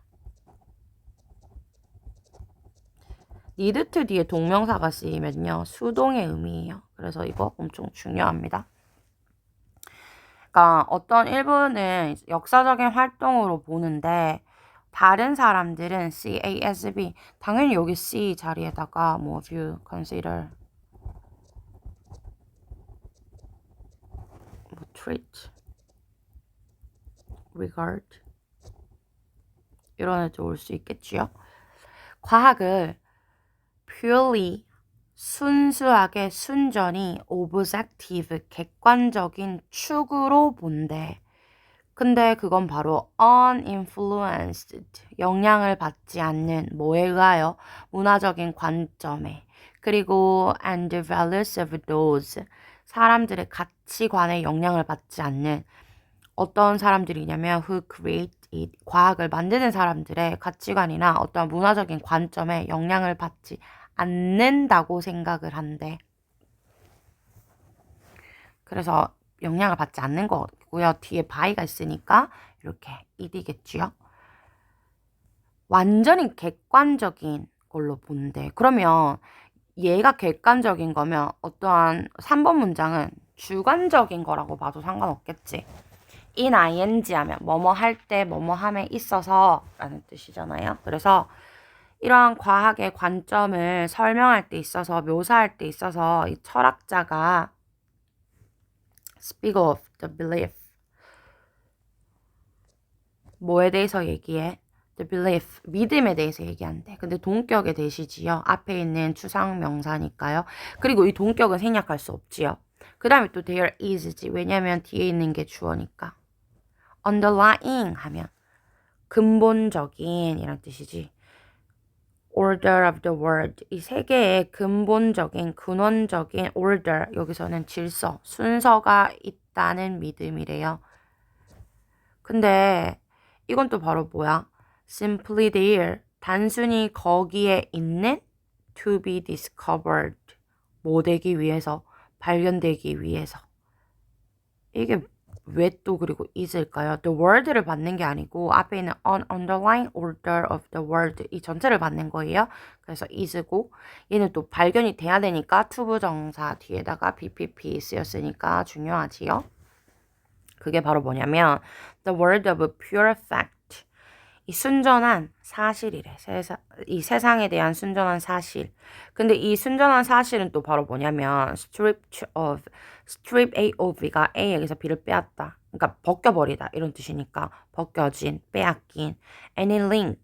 [SPEAKER 1] need to 뒤에 동명사가 쓰이면요. 수동의 의미예요. 그래서 이거 엄청 중요합니다. 그러니까 어떤 일부는 역사적인 활동으로 보는데 다른 사람들은 CASB 당연히 여기 C 자리에다가 뭐 view, consider, 뭐 treat, regard 이런 애들 올 수 있겠지요. 과학을 purely 순수하게 순전히 objective, 객관적인 축으로 본대. 근데 그건 바로 uninfluenced, 영향을 받지 않는 뭐에 의하여? 문화적인 관점에. 그리고 and the values of those, 사람들의 가치관에 영향을 받지 않는 어떤 사람들이냐면 who create it, 과학을 만드는 사람들의 가치관이나 어떤 문화적인 관점에 영향을 받지 않는다고 생각을 한대. 그래서 영향을 받지 않는 거고요. 뒤에 by가 있으니까 이렇게 it이겠지요. 완전히 객관적인 걸로 본대. 그러면 얘가 객관적인 거면 어떠한 3번 문장은 주관적인 거라고 봐도 상관없겠지. in ing 하면 뭐뭐 할 때 뭐뭐 함에 있어서 라는 뜻이잖아요. 그래서 이러한 과학의 관점을 설명할 때 있어서 묘사할 때 있어서 이 철학자가 speak of the belief, 뭐에 대해서 얘기해? The belief, 믿음에 대해서 얘기한대. 근데 동격의 대시지요. 앞에 있는 추상 명사니까요. 그리고 이 동격은 생략할 수 없지요. 그 다음에 또 there is지. 왜냐면 뒤에 있는 게 주어니까. underlying 하면 근본적인 이란 뜻이지. order of the world, 이 세계의 근본적인 근원적인 order, 여기서는 질서, 순서가 있다는 믿음이래요. 근데 이건 또 바로 뭐야? simply there, 단순히 거기에 있는 to be discovered, 뭐 되기 위해서, 발견되기 위해서. 이게 왜 또 그리고 is일까요? the world를 받는 게 아니고 앞에 있는 an underlying order of the world, 이 전체를 받는 거예요. 그래서 is고 얘는 또 발견이 돼야 되니까 투부정사 뒤에다가 BPP 쓰였으니까 중요하지요. 그게 바로 뭐냐면 the word of pure fact, 이 순전한 사실이래. 이 세상에 대한 순전한 사실. 근데 이 순전한 사실은 또 바로 뭐냐면 strip A of가 A에게서 B를 빼앗다. 그러니까 벗겨버리다 이런 뜻이니까 벗겨진, 빼앗긴. any link,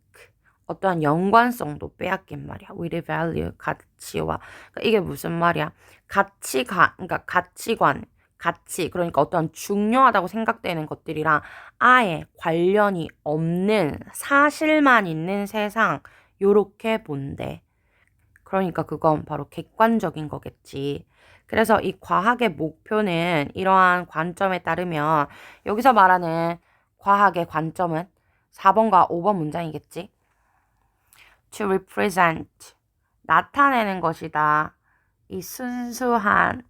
[SPEAKER 1] 어떠한 연관성도 빼앗긴 말이야. with value, 가치와. 그러니까 이게 무슨 말이야? 그러니까 가치관, 가치, 그러니까 어떤 중요하다고 생각되는 것들이랑 아예 관련이 없는 사실만 있는 세상, 요렇게 본대. 그러니까 그건 바로 객관적인 거겠지. 그래서 이 과학의 목표는 이러한 관점에 따르면 여기서 말하는 과학의 관점은 4번과 5번 문장이겠지. to represent, 나타내는 것이다. 이 순수한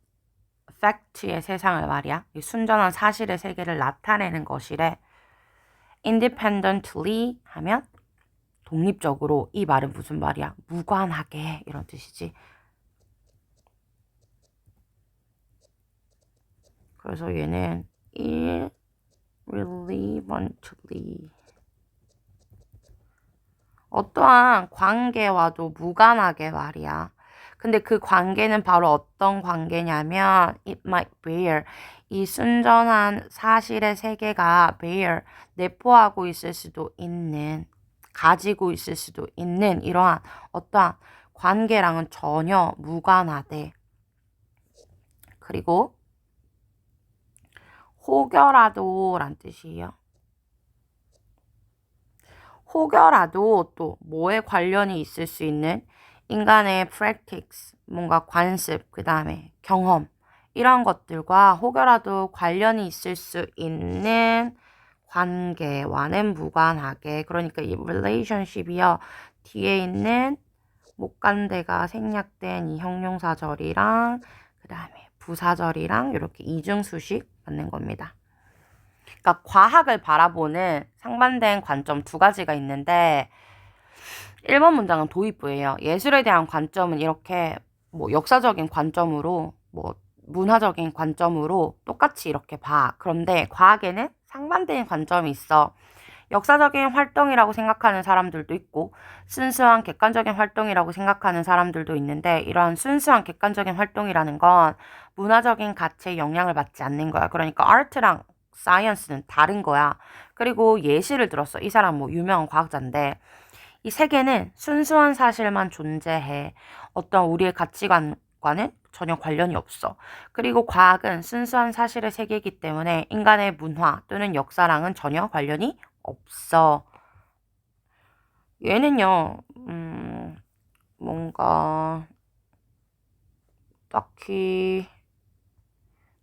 [SPEAKER 1] 팩트의 세상을 말이야. 이 순전한 사실의 세계를 나타내는 것이래. independently 하면 독립적으로. 이 말은 무슨 말이야? 무관하게 이런 뜻이지. 그래서 얘는 irrelevantly, 어떠한 관계와도 무관하게 말이야. 근데 그 관계는 바로 어떤 관계냐면 it might bear, 이 순전한 사실의 세계가 bear, 내포하고 있을 수도 있는, 가지고 있을 수도 있는 이러한 어떠한 관계랑은 전혀 무관하대. 그리고 혹여라도 란 뜻이에요. 혹여라도 또 뭐에 관련이 있을 수 있는 인간의 practice, 뭔가 관습, 그 다음에 경험, 이런 것들과 혹여라도 관련이 있을 수 있는 관계와는 무관하게. 그러니까 이 relationship이요, 뒤에 있는 목간대가 생략된 이 형용사절이랑 그 다음에 부사절이랑 이렇게 이중수식 맞는 겁니다. 그러니까 과학을 바라보는 상반된 관점 두 가지가 있는데 1번 문장은 도입부예요. 예술에 대한 관점은 이렇게 뭐 역사적인 관점으로, 뭐 문화적인 관점으로 똑같이 이렇게 봐. 그런데 과학에는 상반된 관점이 있어. 역사적인 활동이라고 생각하는 사람들도 있고 순수한 객관적인 활동이라고 생각하는 사람들도 있는데, 이런 순수한 객관적인 활동이라는 건 문화적인 가치에 영향을 받지 않는 거야. 그러니까 아트랑 사이언스는 다른 거야. 그리고 예시를 들었어. 이 사람 뭐 유명한 과학자인데 이 세계는 순수한 사실만 존재해. 어떤 우리의 가치관과는 전혀 관련이 없어. 그리고 과학은 순수한 사실의 세계이기 때문에 인간의 문화 또는 역사랑은 전혀 관련이 없어. 얘는요, 뭔가 딱히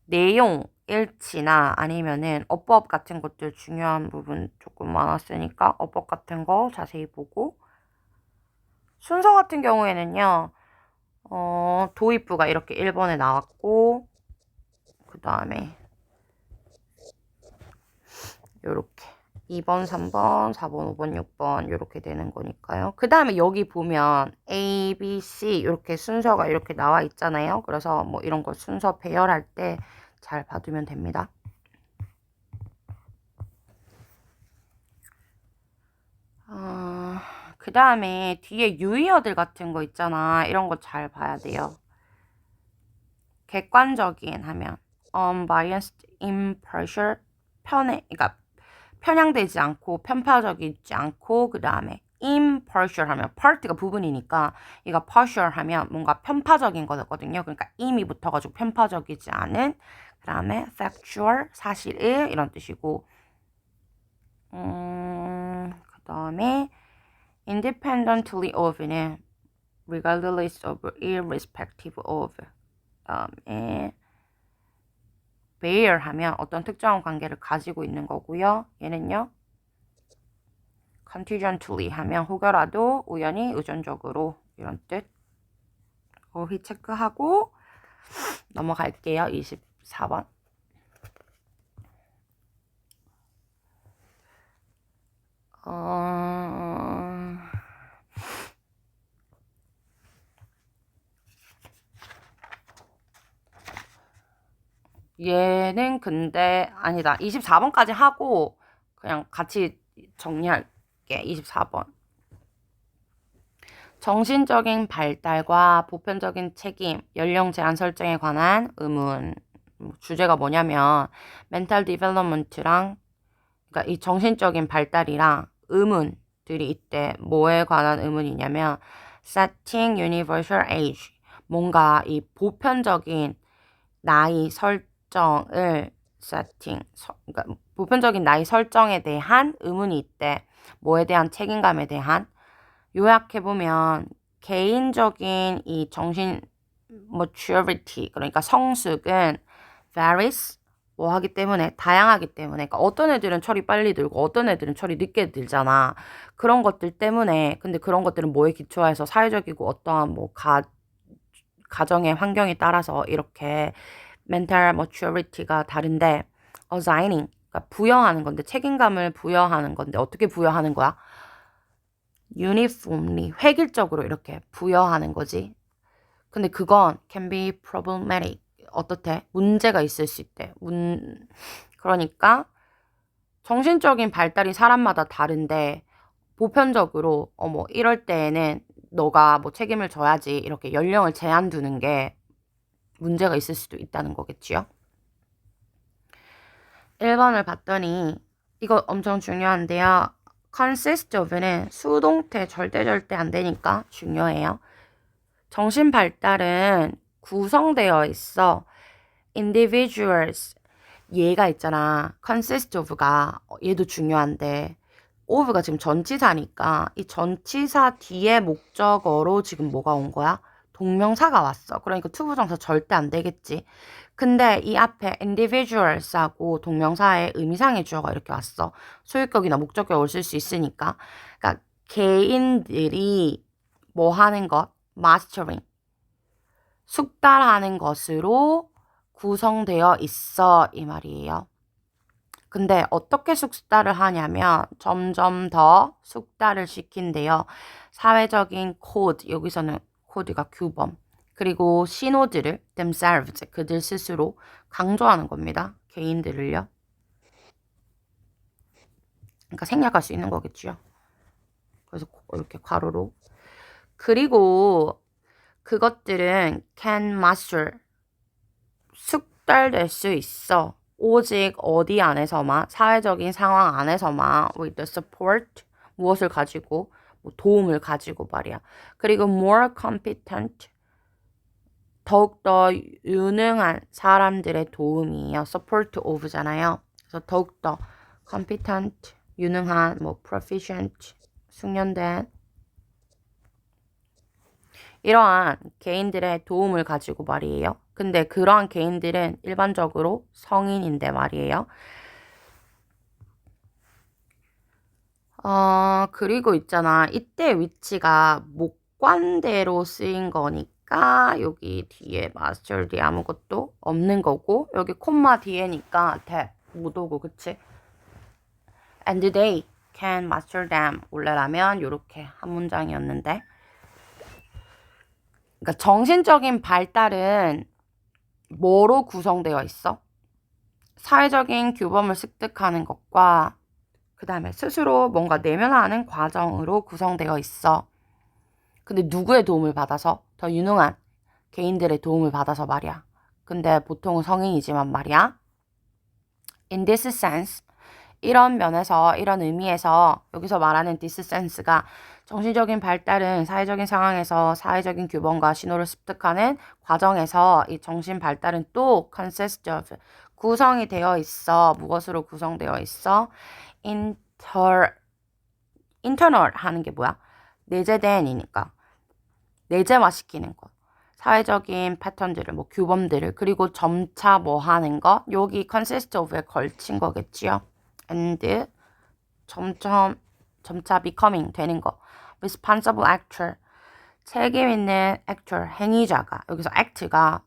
[SPEAKER 1] 내용 일치나 아니면은 어법 같은 것들 중요한 부분 조금 많았으니까 어법 같은 거 자세히 보고 순서 같은 경우에는요 도입부가 이렇게 1번에 나왔고 그 다음에 요렇게 2번, 3번, 4번, 5번, 6번 이렇게 되는 거니까요. 그 다음에 여기 보면 A, B, C 이렇게 순서가 이렇게 나와 있잖아요. 그래서 뭐 이런 거 순서 배열할 때 잘 봐두면 됩니다. 그 다음에 뒤에 유의어들 같은 거 있잖아. 이런 거 잘 봐야 돼요. 객관적인 하면 unbiased, impartial, 그러니까 편향되지 않고 편파적이지 않고 그 다음에 impartial 하면 part가 부분이니까 이거 partial 하면 뭔가 편파적인 거거든요. 그러니까 im이 붙어가지고 편파적이지 않은 그 다음에 factual, 사실의 이런 뜻이고 그 다음에 independently of는 regardless of, irrespective of 다음에 bear 하면 어떤 특정한 관계를 가지고 있는 거고요. 얘는요. contingently 하면 혹여라도 우연히 의존적으로 이런 뜻. 거기 체크하고 넘어갈게요. 24번. 얘는 근데 아니다. 24번까지 하고 그냥 같이 정리할게. 24번. 정신적인 발달과 보편적인 책임, 연령 제한 설정에 관한 의문. 주제가 뭐냐면 멘탈 디벨롭먼트랑 그러니까 이 정신적인 발달이랑 의문들이 있대. 뭐에 관한 의문이냐면 setting universal age. 뭔가 이 보편적인 나이 설정을 그러니까 보편적인 나이 설정에 대한 의문이 있대. 뭐에 대한 책임감에 대한 요약해보면 개인적인 이 정신 maturity 그러니까 성숙은 varies 뭐 하기 때문에 다양하기 때문에 그러니까 어떤 애들은 철이 빨리 들고 어떤 애들은 철이 늦게 들잖아. 그런 것들 때문에 근데 그런 것들은 뭐에 기초해서 사회적이고 어떠한 뭐 가정의 환경에 따라서 이렇게 mental maturity가 다른데 assigning 그러니까 부여하는 건데 책임감을 부여하는 건데 어떻게 부여하는 거야? uniformly 획일적으로 이렇게 부여하는 거지. 근데 그건 can be problematic. 어떻대? 문제가 있을 수 있대. 그러니까 정신적인 발달이 사람마다 다른데 보편적으로 어머 이럴 때에는 너가 뭐 책임을 져야지 이렇게 연령을 제한 두는 게 문제가 있을 수도 있다는 거겠지요. 1번을 봤더니 이거 엄청 중요한데요. consist of는 수동태 절대 안 되니까 중요해요. 정신 발달은 구성되어 있어. individuals 얘가 있잖아. consist of가 얘도 중요한데 of가 지금 전치사니까 이 전치사 뒤에 목적어로 지금 뭐가 온 거야? 동명사가 왔어. 그러니까 투부정사 절대 안 되겠지. 근데 이 앞에 individuals하고 동명사의 의미상의 주어가 이렇게 왔어. 소유격이나 목적격을 쓸 수 있으니까. 그러니까 개인들이 뭐 하는 것? mastering. 숙달하는 것으로 구성되어 있어 이 말이에요. 근데 어떻게 숙달을 하냐면 점점 더 숙달을 시킨대요. 사회적인 코드, 여기서는 코드가 규범, 그리고 신호들을 themselves, 그들 스스로 강조하는 겁니다. 개인들을요. 그러니까 생략할 수 있는 거겠죠. 그래서 이렇게 괄호로. 그리고 그것들은 can master, 숙달될 수 있어. 오직 어디 안에서만 사회적인 상황 안에서만 with the support 무엇을 가지고 뭐 도움을 가지고 말이야. 그리고 more competent, 더욱더 유능한 사람들의 도움이에요. support of잖아요. 그래서 더욱더 competent, 유능한, 뭐 proficient, 숙련된 이러한 개인들의 도움을 가지고 말이에요. 근데 그러한 개인들은 일반적으로 성인인데 말이에요. 그리고 있잖아. 이때 위치가 목관대로 쓰인 거니까 여기 뒤에 마스터 뒤에 아무것도 없는 거고 여기 콤마 뒤에니까 못 오고 그치? And they can master them. 원래라면 이렇게 한 문장이었는데 그러니까 정신적인 발달은 뭐로 구성되어 있어? 사회적인 규범을 습득하는 것과 그 다음에 스스로 뭔가 내면화하는 과정으로 구성되어 있어. 근데 누구의 도움을 받아서? 더 유능한 개인들의 도움을 받아서 말이야. 근데 보통은 성인이지만 말이야. In this sense, 이런 면에서, 이런 의미에서 여기서 말하는 this sense가 정신적인 발달은 사회적인 상황에서 사회적인 규범과 신호를 습득하는 과정에서 이 정신 발달은 또 consist of 구성이 되어 있어. 무엇으로 구성되어 있어? internal 하는 게 뭐야? 내재된이니까 내재화시키는 것. 사회적인 패턴들을 뭐 규범들을 그리고 점차 뭐 하는 것 여기 consist of에 걸친 거겠지요. and 점차 becoming 되는 거. responsible actor 책임 있는 actor 행위자가 여기서 act가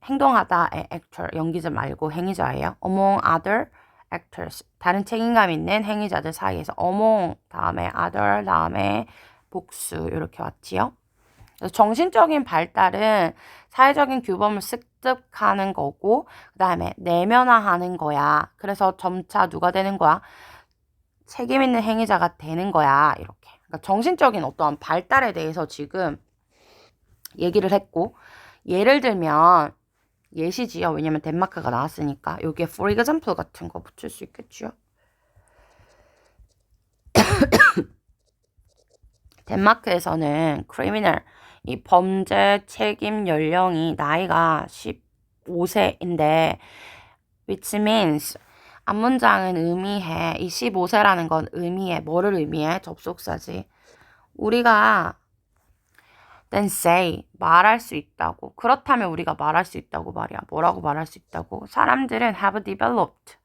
[SPEAKER 1] 행동하다의 actor 연기자 말고 행위자예요. among other actors 다른 책임감 있는 행위자들 사이에서 among 다음에 other 다음에 복수 이렇게 왔지요. 그래서 정신적인 발달은 사회적인 규범을 습득하는 거고 그 다음에 내면화하는 거야. 그래서 점차 누가 되는 거야? 책임 있는 행위자가 되는 거야. 이렇게. 그러니까 정신적인 어떠한 발달에 대해서 지금 얘기를 했고 예를 들면 예시지요. 왜냐면 덴마크가 나왔으니까 여기에 for example 같은 거 붙일 수 있겠지요. 덴마크에서는 criminal 이 범죄 책임 연령이 나이가 15세인데 which means 앞문장은 의미해 이 15세라는 건 의미해 뭐를 의미해? 접속사지. 우리가 then say 말할 수 있다고 그렇다면 우리가 말할 수 있다고 말이야. 뭐라고 말할 수 있다고? 사람들은 have developed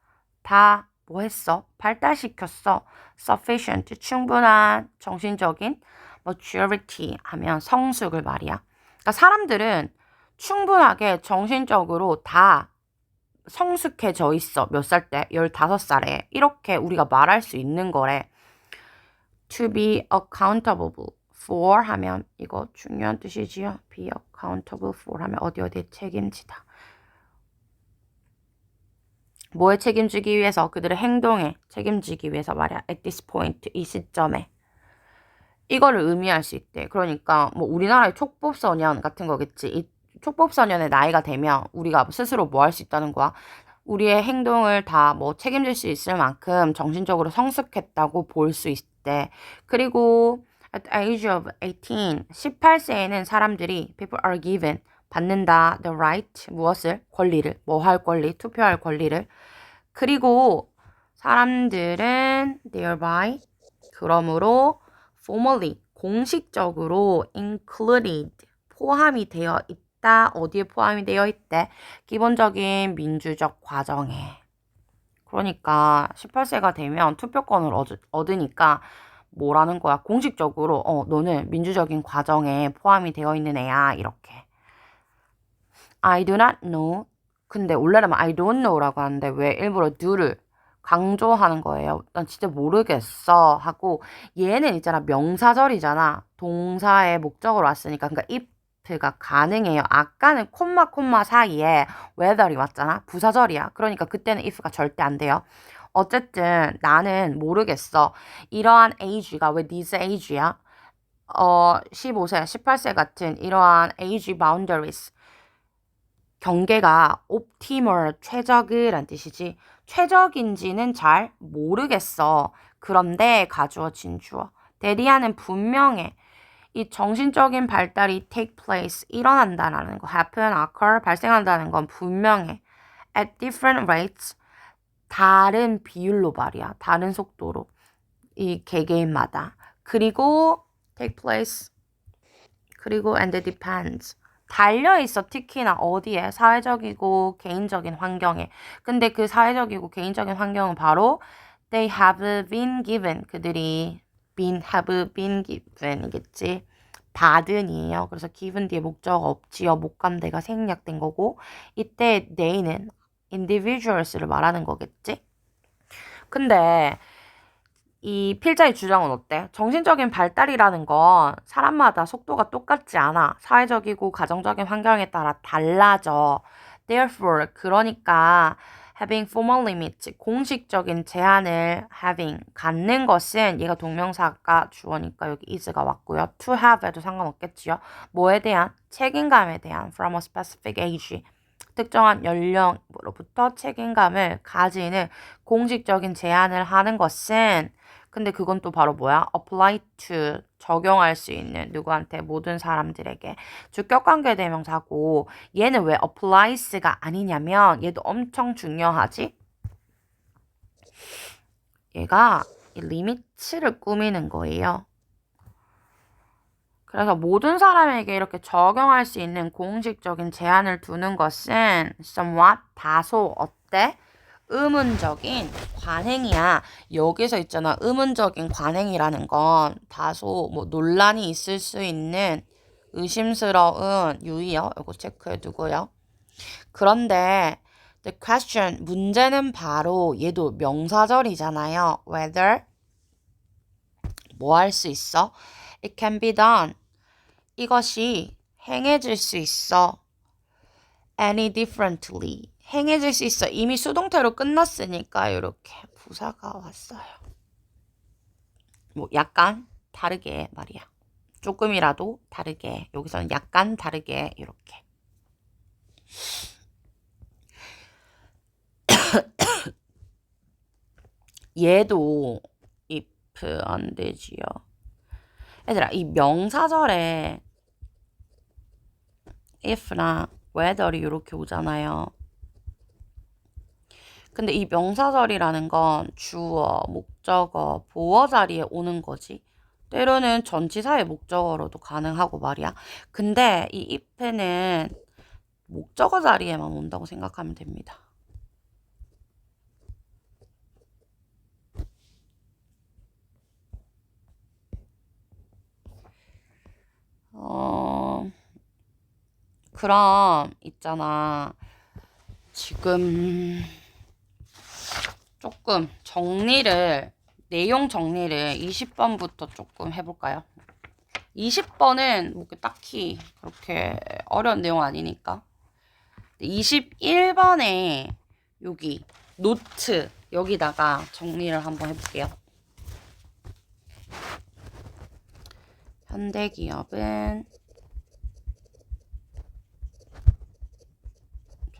[SPEAKER 1] 다 뭐 했어? 발달시켰어. sufficient 충분한 정신적인 maturity 하면 성숙을 말이야. 그러니까 사람들은 충분하게 정신적으로 다 성숙해져 있어. 몇 살 때? 15살에. 이렇게 우리가 말할 수 있는 거래. to be accountable for 하면 이거 중요한 뜻이지요. be accountable for 하면 어디에 책임지다. 뭐에 책임지기 위해서? 그들의 행동에 책임지기 위해서 말이야. at this point 이 시점에. 이거를 의미할 수 있대. 그러니까 뭐 우리나라의 촉법소년 같은 거겠지. 이 촉법소년의 나이가 되면 우리가 스스로 뭐 할 수 있다는 거야? 우리의 행동을 다 뭐 책임질 수 있을 만큼 정신적으로 성숙했다고 볼 수 있대. 그리고 at the age of 18, 18세에는 사람들이 people are given 받는다 the right 무엇을? 권리를 뭐 할 권리? 투표할 권리를. 그리고 사람들은 thereby 그러므로 formally 공식적으로 included 포함이 되어 있다. 어디에 포함이 되어 있대? 기본적인 민주적 과정에. 그러니까 18세가 되면 투표권을 얻으니까 뭐라는 거야? 공식적으로 너는 민주적인 과정에 포함이 되어 있는 애야. 이렇게. I do not know. 근데 원래라면 I don't know라고 하는데 왜 일부러 do를 강조하는 거예요. 난 진짜 모르겠어 하고 얘는 있잖아 명사절이잖아. 동사의 목적으로 왔으니까 그러니까 if가 가능해요. 아까는 콤마 사이에 whether이 왔잖아. 부사절이야. 그러니까 그때는 if가 절대 안 돼요. 어쨌든 나는 모르겠어. 이러한 age가 왜 this age야? 15세, 18세 같은 이러한 age boundaries 경계가 optimal 최적이란 뜻이지. 최적인지는 잘 모르겠어. 그런데 가주어진 주어. 대디하는 분명해. 이 정신적인 발달이 take place, 일어난다는 거, happen, occur, 발생한다는 건 분명해. at different rates, 다른 비율로 말이야. 다른 속도로. 이 개개인마다. 그리고 take place, 그리고 and depends. 달려있어. 특히나 어디에? 사회적이고 개인적인 환경에. 근데 그 사회적이고 개인적인 환경은 바로 they have been given. 그들이 have been given 이겠지. 받은이에요. 그래서 given 뒤에 목적 없지요. 목감대가 생략된 거고 이때 they는 individuals를 말하는 거겠지. 근데 이 필자의 주장은 어때? 정신적인 발달이라는 건 사람마다 속도가 똑같지 않아. 사회적이고 가정적인 환경에 따라 달라져. Therefore, 그러니까 having formal limits, 공식적인 제한을 갖는 것은 얘가 동명사가 주어니까 여기 is가 왔고요. to have에도 상관없겠지요. 뭐에 대한? 책임감에 대한 from a specific age. 특정한 연령으로부터 책임감을 가지는 공식적인 제한을 하는 것은 근데 그건 또 바로 뭐야? apply to, 적용할 수 있는 누구한테? 모든 사람들에게. 주격관계 대명사고 얘는 왜 applies가 아니냐면 얘도 엄청 중요하지? 얘가 이 리미트를 꾸미는 거예요. 그래서 모든 사람에게 이렇게 적용할 수 있는 공식적인 제한을 두는 것은 somewhat, 다소, 어때? 의문적인 관행이야. 여기서 있잖아. 의문적인 관행이라는 건 다소 뭐 논란이 있을 수 있는 의심스러운 유의어. 이거 체크해 두고요. 그런데 the question, 문제는 바로 얘도 명사절이잖아요. whether 뭐 할 수 있어? It can be done. 이것이 행해질 수 있어. any differently. 행해질 수 있어. 이미 수동태로 끝났으니까 이렇게 부사가 왔어요. 뭐 약간 다르게 말이야. 조금이라도 다르게. 여기서는 약간 다르게 이렇게. 얘도 if 안 되지요. 얘들아, 이 명사절에 if나 whether이 이렇게 오잖아요. 근데 이 명사절이라는 건 주어, 목적어, 보어 자리에 오는 거지. 때로는 전치사의 목적어로도 가능하고 말이야. 근데 이 if는 목적어 자리에만 온다고 생각하면 됩니다. 그럼 있잖아. 지금 조금 내용 정리를 20번부터 조금 해볼까요? 20번은 뭐 딱히 그렇게 어려운 내용 아니니까. 21번에 여기 노트 여기다가 정리를 한번 해볼게요. 현대기업은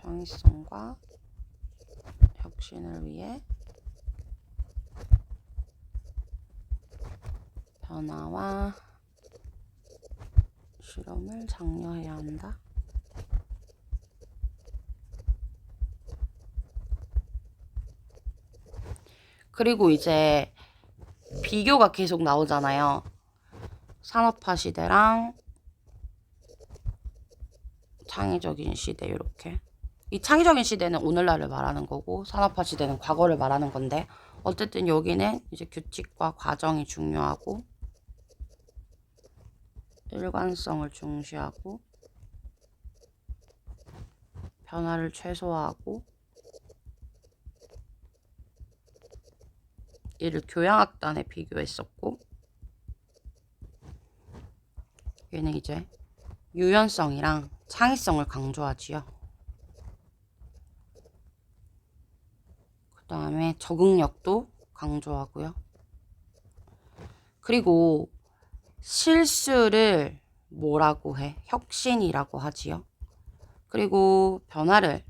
[SPEAKER 1] 창의성과 혁신을 위해 변화와 실험을 장려해야 한다. 그리고 이제 비교가 계속 나오잖아요. 산업화 시대랑 창의적인 시대 이렇게. 이 창의적인 시대는 오늘날을 말하는 거고 산업화 시대는 과거를 말하는 건데 어쨌든 여기는 이제 규칙과 과정이 중요하고 일관성을 중시하고 변화를 최소화하고 이를 교양악단에 비교했었고 얘는 이제 유연성이랑 창의성을 강조하지요. 그 다음에 적응력도 강조하고요. 그리고 실수를 뭐라고 해? 혁신이라고 하지요. 그리고 변화를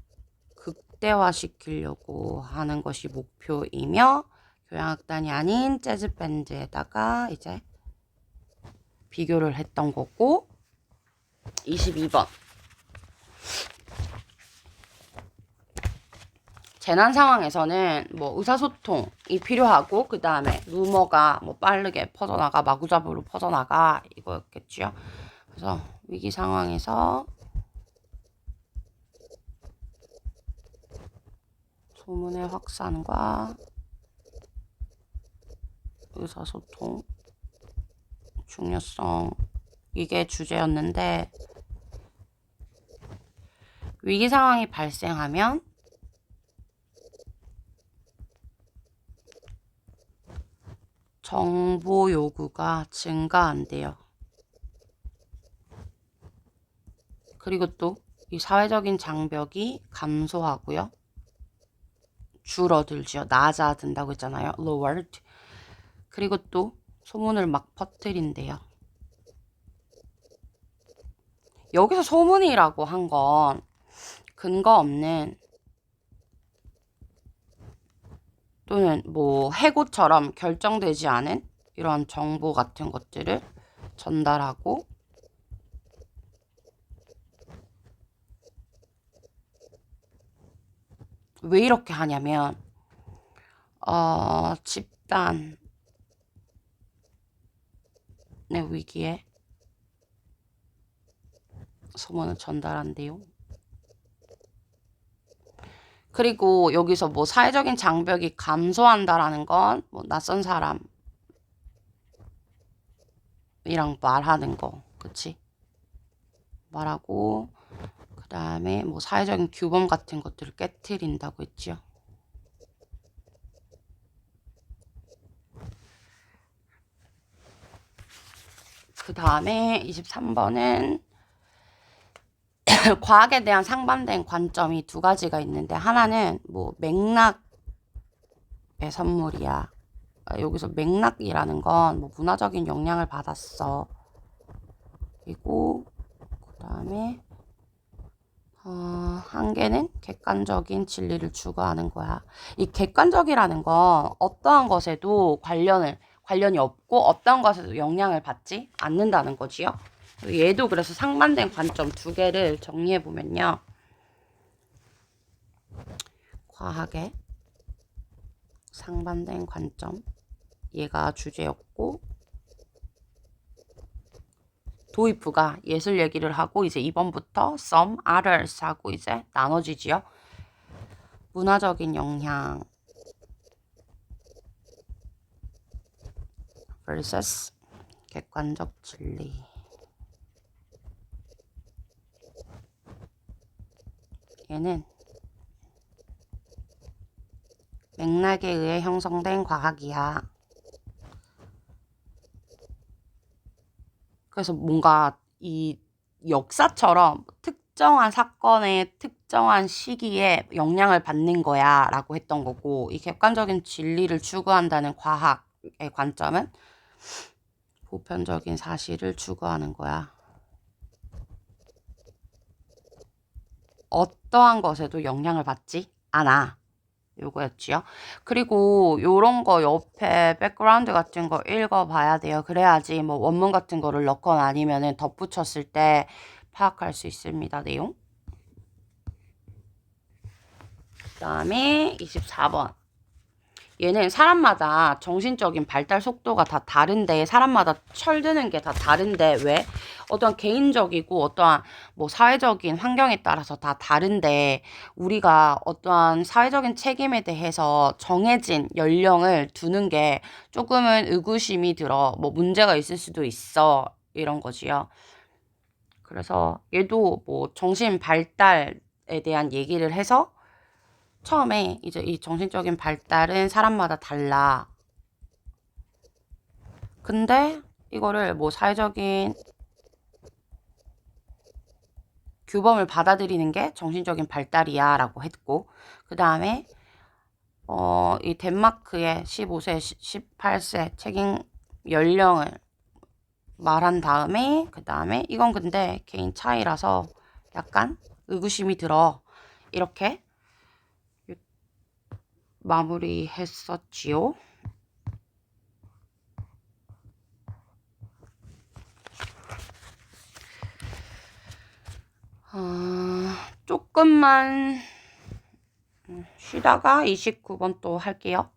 [SPEAKER 1] 극대화시키려고 하는 것이 목표이며 교향악단이 아닌 재즈밴드에다가 이제 비교를 했던 거고, 22번. 재난 상황에서는 뭐 의사소통이 필요하고, 그 다음에 루머가 뭐 빠르게 퍼져나가, 마구잡이로 퍼져나가, 이거였겠죠. 그래서 위기 상황에서 소문의 확산과 의사소통 중요성, 이게 주제였는데, 위기 상황이 발생하면 정보 요구가 증가한대요. 그리고 또 이 사회적인 장벽이 감소하고요. 줄어들죠. 낮아든다고 했잖아요. lowered. 그리고 또 소문을 막 퍼뜨린대요. 여기서 소문이라고 한 건 근거 없는 또는 뭐 해고처럼 결정되지 않은 이런 정보 같은 것들을 전달하고, 왜 이렇게 하냐면 집단의 위기에 소문을 전달한대요. 그리고 여기서 뭐 사회적인 장벽이 감소한다라는 건 뭐 낯선 사람이랑 말하는 거, 그치? 말하고, 그 다음에 뭐 사회적인 규범 같은 것들을 깨트린다고 했죠. 그 다음에 23번은 과학에 대한 상반된 관점이 두 가지가 있는데, 하나는 뭐 맥락의 선물이야. 여기서 맥락이라는 건 뭐 문화적인 영향을 받았어. 그리고 그 다음에 한계는 객관적인 진리를 추구하는 거야. 이 객관적이라는 건 어떠한 것에도 관련이 없고 어떠한 것에도 영향을 받지 않는다는 거지요. 얘도 그래서 상반된 관점 두 개를 정리해 보면요. 과학의 상반된 관점, 얘가 주제였고, 도입부가 예술 얘기를 하고, 이제 2번부터 some others 하고 이제 나눠지지요. 문화적인 영향 vs 객관적 진리. 얘는 맥락에 의해 형성된 과학이야. 그래서 뭔가 이 역사처럼 특정한 사건의 특정한 시기에 영향을 받는 거야 라고 했던 거고, 이 객관적인 진리를 추구한다는 과학의 관점은 보편적인 사실을 추구하는 거야. 어떠한 것에도 영향을 받지 않아. 요거였지요. 그리고 요런 거 옆에 백그라운드 같은 거 읽어봐야 돼요. 그래야지 뭐 원문 같은 거를 넣거나 아니면은 덧붙였을 때 파악할 수 있습니다. 내용. 그 다음에 24번. 얘는 사람마다 정신적인 발달 속도가 다 다른데, 사람마다 철드는 게 다 다른데, 왜? 어떠한 개인적이고 어떠한 뭐 사회적인 환경에 따라서 다 다른데, 우리가 어떠한 사회적인 책임에 대해서 정해진 연령을 두는 게 조금은 의구심이 들어. 뭐 문제가 있을 수도 있어. 이런 거지요. 그래서 얘도 뭐 정신 발달에 대한 얘기를 해서, 처음에 이제 이 정신적인 발달은 사람마다 달라. 근데 이거를 뭐 사회적인 규범을 받아들이는 게 정신적인 발달이야 라고 했고, 그 다음에 이 덴마크의 15세, 18세 책임 연령을 말한 다음에, 그 다음에 이건 근데 개인 차이라서 약간 의구심이 들어. 이렇게 마무리했었지요. 조금만 쉬다가 29번 또 할게요.